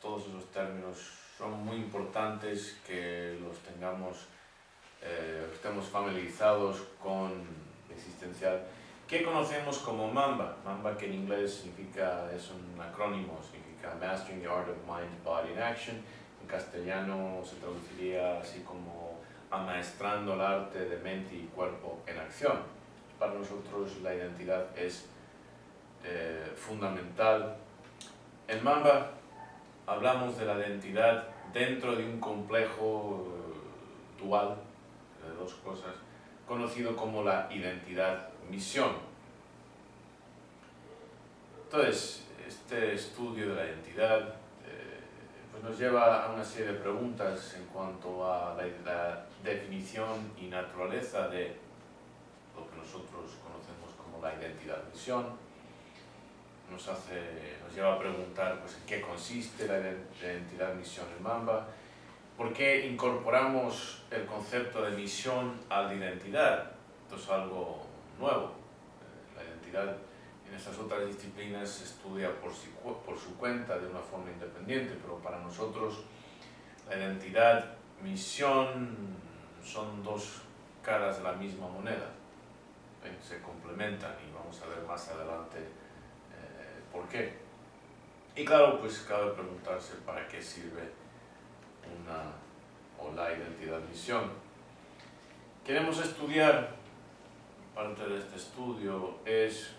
Todos esos términos son muy importantes que los estemos familiarizados con existencial, que conocemos como Mamba. Mamba, que en inglés es un acrónimo, significa Mastering the Art of Mind, Body and Action. En castellano se traduciría así como Amaestrando el arte de mente y cuerpo en acción. Para nosotros la identidad es fundamental. En Mamba hablamos de la identidad dentro de un complejo dual de dos cosas, conocido como la identidad misión. Entonces, este estudio de la identidad pues nos lleva a una serie de preguntas en cuanto a la definición y naturaleza de lo que nosotros conocemos como la identidad misión. nos lleva a preguntar pues, en qué consiste la identidad, misión en Mamba, por qué incorporamos el concepto de misión a la identidad. Esto es algo nuevo. La identidad en estas otras disciplinas se estudia por su cuenta de una forma independiente, pero para nosotros la identidad, misión son dos caras de la misma moneda. Se complementan y vamos a ver más adelante por qué. Y claro, pues cabe preguntarse para qué sirve la identidad misión. Queremos estudiar, parte de este estudio es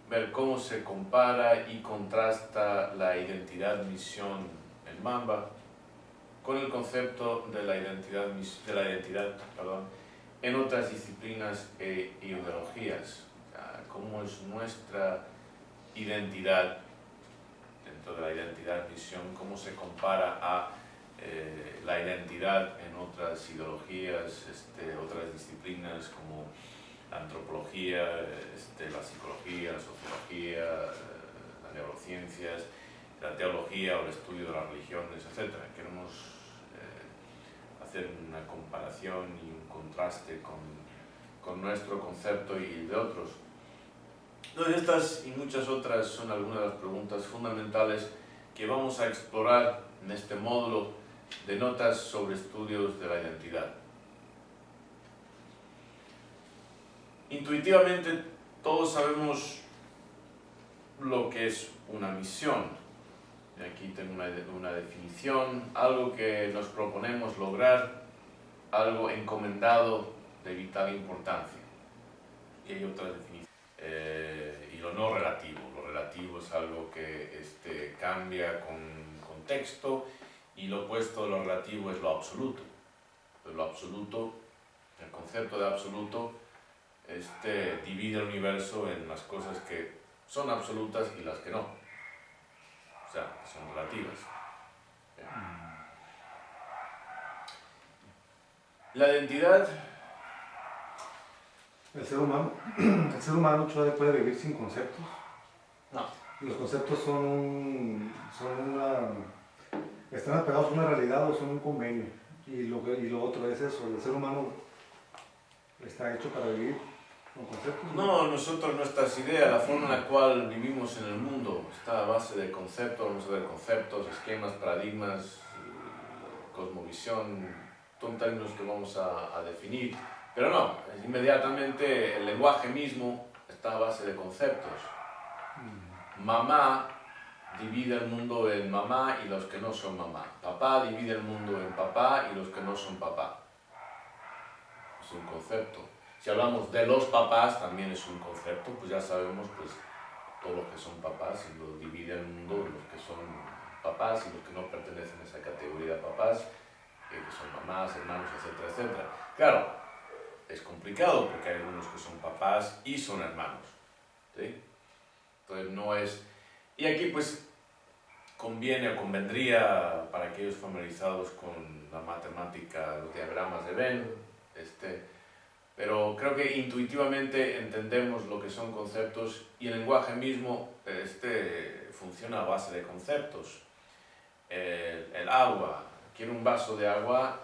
ver cómo se compara y contrasta la identidad misión en Mamba con el concepto de la identidad en otras disciplinas e ideologías. O sea, cómo es nuestra identidad dentro de la identidad misión, cómo se compara a la identidad en otras ideologías, otras disciplinas como la antropología, la psicología, la sociología, las neurociencias, la teología o el estudio de las religiones, etc. Queremos hacer una comparación y un contraste con nuestro concepto y de otros. Entonces, estas y muchas otras son algunas de las preguntas fundamentales que vamos a explorar en este módulo de notas sobre estudios de la identidad. Intuitivamente todos sabemos lo que es una misión. Y aquí tengo una definición, algo que nos proponemos lograr, algo encomendado de vital importancia. Y hay otras definiciones. Y lo no relativo. Lo relativo es algo que cambia con contexto, y lo opuesto de lo relativo es lo absoluto. Pues lo absoluto, el concepto de absoluto, divide el universo en las cosas que son absolutas y las que no. O sea, son relativas. La identidad. El ser humano, Choa, puede vivir sin conceptos. No. Los conceptos están apegados a una realidad o son un convenio. Y lo otro es eso, el ser humano está hecho para vivir con conceptos. No, nuestras ideas, la forma en la cual vivimos en el mundo, está a base de conceptos, vamos a ver conceptos, esquemas, paradigmas, cosmovisión, son términos que vamos a definir. Pero no, inmediatamente el lenguaje mismo está a base de conceptos. Mamá divide el mundo en mamá y los que no son mamá. Papá divide el mundo en papá y los que no son papá. Es un concepto. Si hablamos de los papás, también es un concepto, pues ya sabemos pues, todos los que son papás y lo divide el mundo en los que son papás y los que no pertenecen a esa categoría de papás, que son mamás, hermanos, etcétera, etcétera. Claro, es complicado porque hay algunos que son papás y son hermanos, ¿sí? Entonces no es... Y aquí pues conviene o convendría para aquellos familiarizados con la matemática, los diagramas de Venn, pero creo que intuitivamente entendemos lo que son conceptos y el lenguaje mismo funciona a base de conceptos. El agua, quiero un vaso de agua,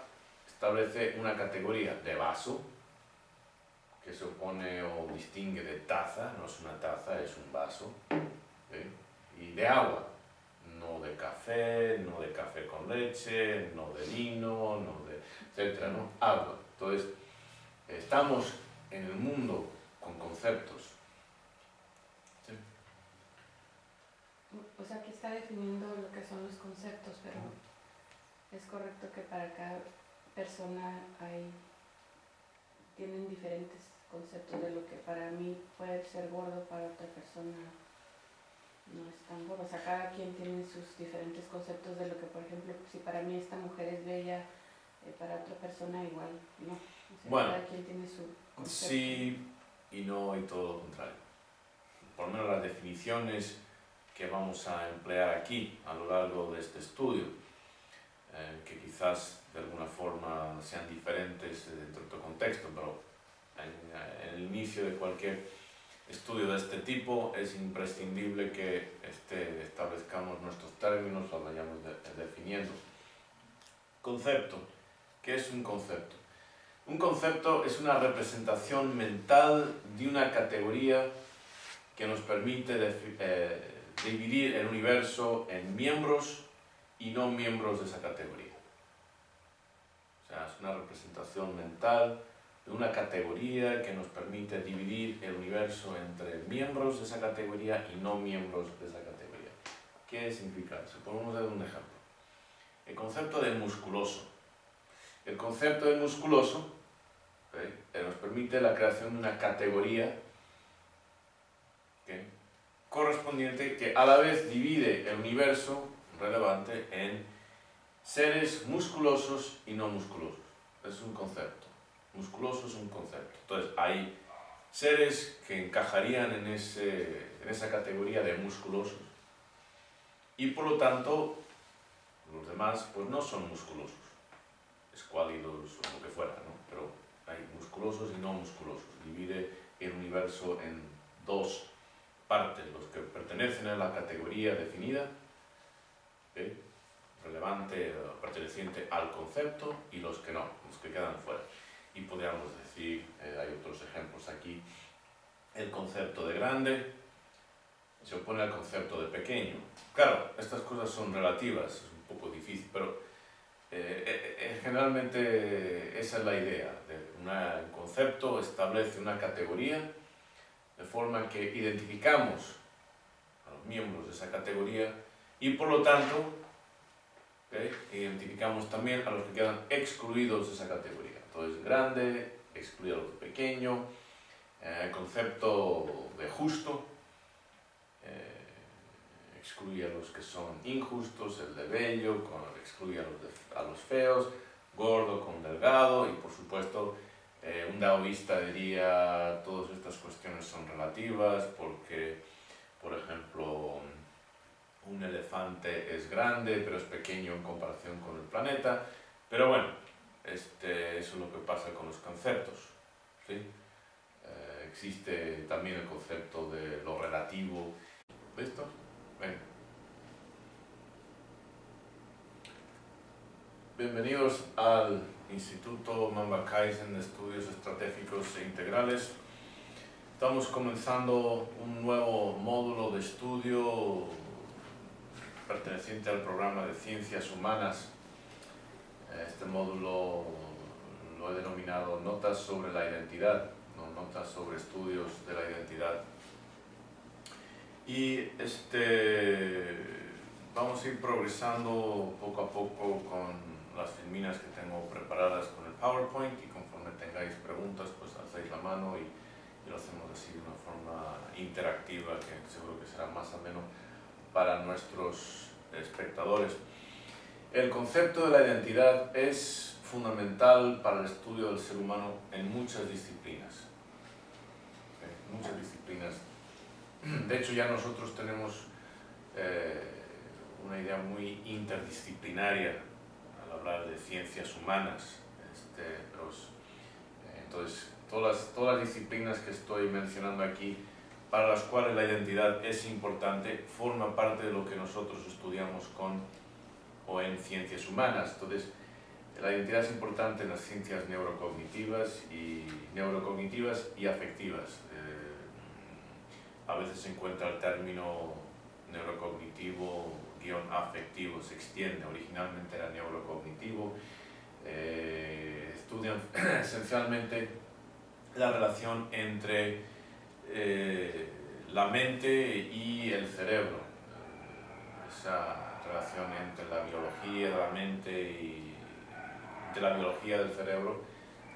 establece una categoría de vaso, que se opone o distingue de taza, no es una taza, es un vaso, ¿sí? Y de agua, no de café con leche, no de vino, no de etcétera, ¿no? Agua. Entonces, estamos en el mundo con conceptos. ¿Sí? O sea, que está definiendo lo que son los conceptos, pero es correcto que para cada persona tienen diferentes conceptos de lo que para mí puede ser gordo, para otra persona no es tan gordo. O sea, cada quien tiene sus diferentes conceptos de lo que, por ejemplo, si para mí esta mujer es bella, para otra persona igual no. O sea, bueno, cada quien tiene su concepto. Sí y no y todo lo contrario. Por lo menos las definiciones que vamos a emplear aquí a lo largo de este estudio, que quizás de alguna forma sean diferentes dentro de otro contexto, pero en el inicio de cualquier estudio de este tipo es imprescindible que tengamos nuestros términos, los vayamos definiendo. Concepto. ¿Qué es un concepto? Un concepto es una representación mental de una categoría que nos permite dividir el universo en miembros y no miembros de esa categoría. O sea, es una representación mental de una categoría que nos permite dividir el universo entre miembros de esa categoría y no miembros de esa categoría. ¿Qué significa eso? Podemos dar un ejemplo. El concepto de musculoso. El concepto de musculoso nos permite la creación de una categoría correspondiente que a la vez divide el universo relevante en seres musculosos y no musculosos. Es un concepto. Musculoso es un concepto. Entonces hay seres que encajarían en esa categoría de musculosos y por lo tanto los demás pues no son musculosos, escuálidos o lo que fuera, ¿no? Pero hay musculosos y no musculosos. Divide el universo en dos partes, los que pertenecen a la categoría definida, relevante o perteneciente al concepto, y los que no, los que quedan fuera. Y podríamos decir, hay otros ejemplos aquí, el concepto de grande se opone al concepto de pequeño. Claro, estas cosas son relativas, es un poco difícil, pero generalmente esa es la idea. Un concepto establece una categoría de forma que identificamos a los miembros de esa categoría y por lo tanto identificamos también a los que quedan excluidos de esa categoría. Entonces, grande excluye a los de pequeño, el concepto de justo excluye a los que son injustos, el de bello excluye a los feos, gordo con delgado, y por supuesto un daoísta diría todas estas cuestiones son relativas porque, por ejemplo, un elefante es grande pero es pequeño en comparación con el planeta, pero bueno, eso es lo que pasa con los conceptos, ¿sí? Existe también el concepto de lo relativo. ¿Listo? Venga. Bienvenidos al Instituto Mamba Kaizen de Estudios Estratégicos e Integrales. Estamos comenzando un nuevo módulo de estudio perteneciente al programa de Ciencias Humanas. Este módulo lo he denominado Notas sobre la Identidad, no Notas sobre Estudios de la Identidad. Y vamos a ir progresando poco a poco con las filminas que tengo preparadas con el PowerPoint, y conforme tengáis preguntas pues alzáis la mano y lo hacemos así de una forma interactiva que seguro que será más ameno para nuestros espectadores. El concepto de la identidad es fundamental para el estudio del ser humano en muchas disciplinas. Muchas disciplinas. De hecho, ya nosotros tenemos una idea muy interdisciplinaria al hablar de ciencias humanas. Entonces, todas las disciplinas que estoy mencionando aquí, para las cuales la identidad es importante, forman parte de lo que nosotros estudiamos con o en ciencias humanas. Entonces, la identidad es importante en las ciencias neurocognitivas y afectivas. A veces se encuentra el término neurocognitivo-afectivo, se extiende, originalmente era neurocognitivo. Estudian esencialmente la relación entre la mente y el cerebro, esa relación entre la biología de la mente y entre la biología del cerebro,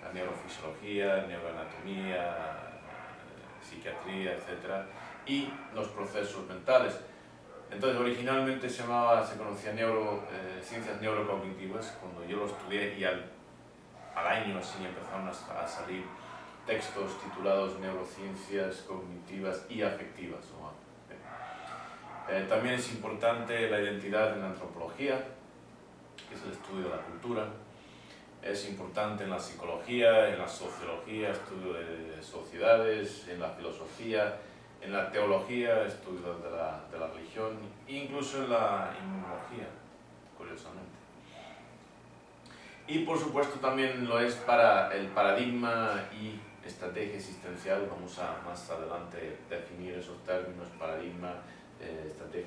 la neurofisiología, neuroanatomía, psiquiatría, etc., y los procesos mentales. Entonces, originalmente se conocía ciencias neurocognitivas. Cuando yo lo estudié, y al año así empezaron a salir textos titulados Neurociencias cognitivas y afectivas. También es importante la identidad en la antropología, que es el estudio de la cultura. Es importante en la psicología, en la sociología, estudio de sociedades, en la filosofía, en la teología, estudio de la religión, nutrición, incluso en la inmunología, curiosamente. Y por supuesto también lo es para el paradigma y estrategia existencial. Vamos a más adelante definir esos términos, paradigma, estrategia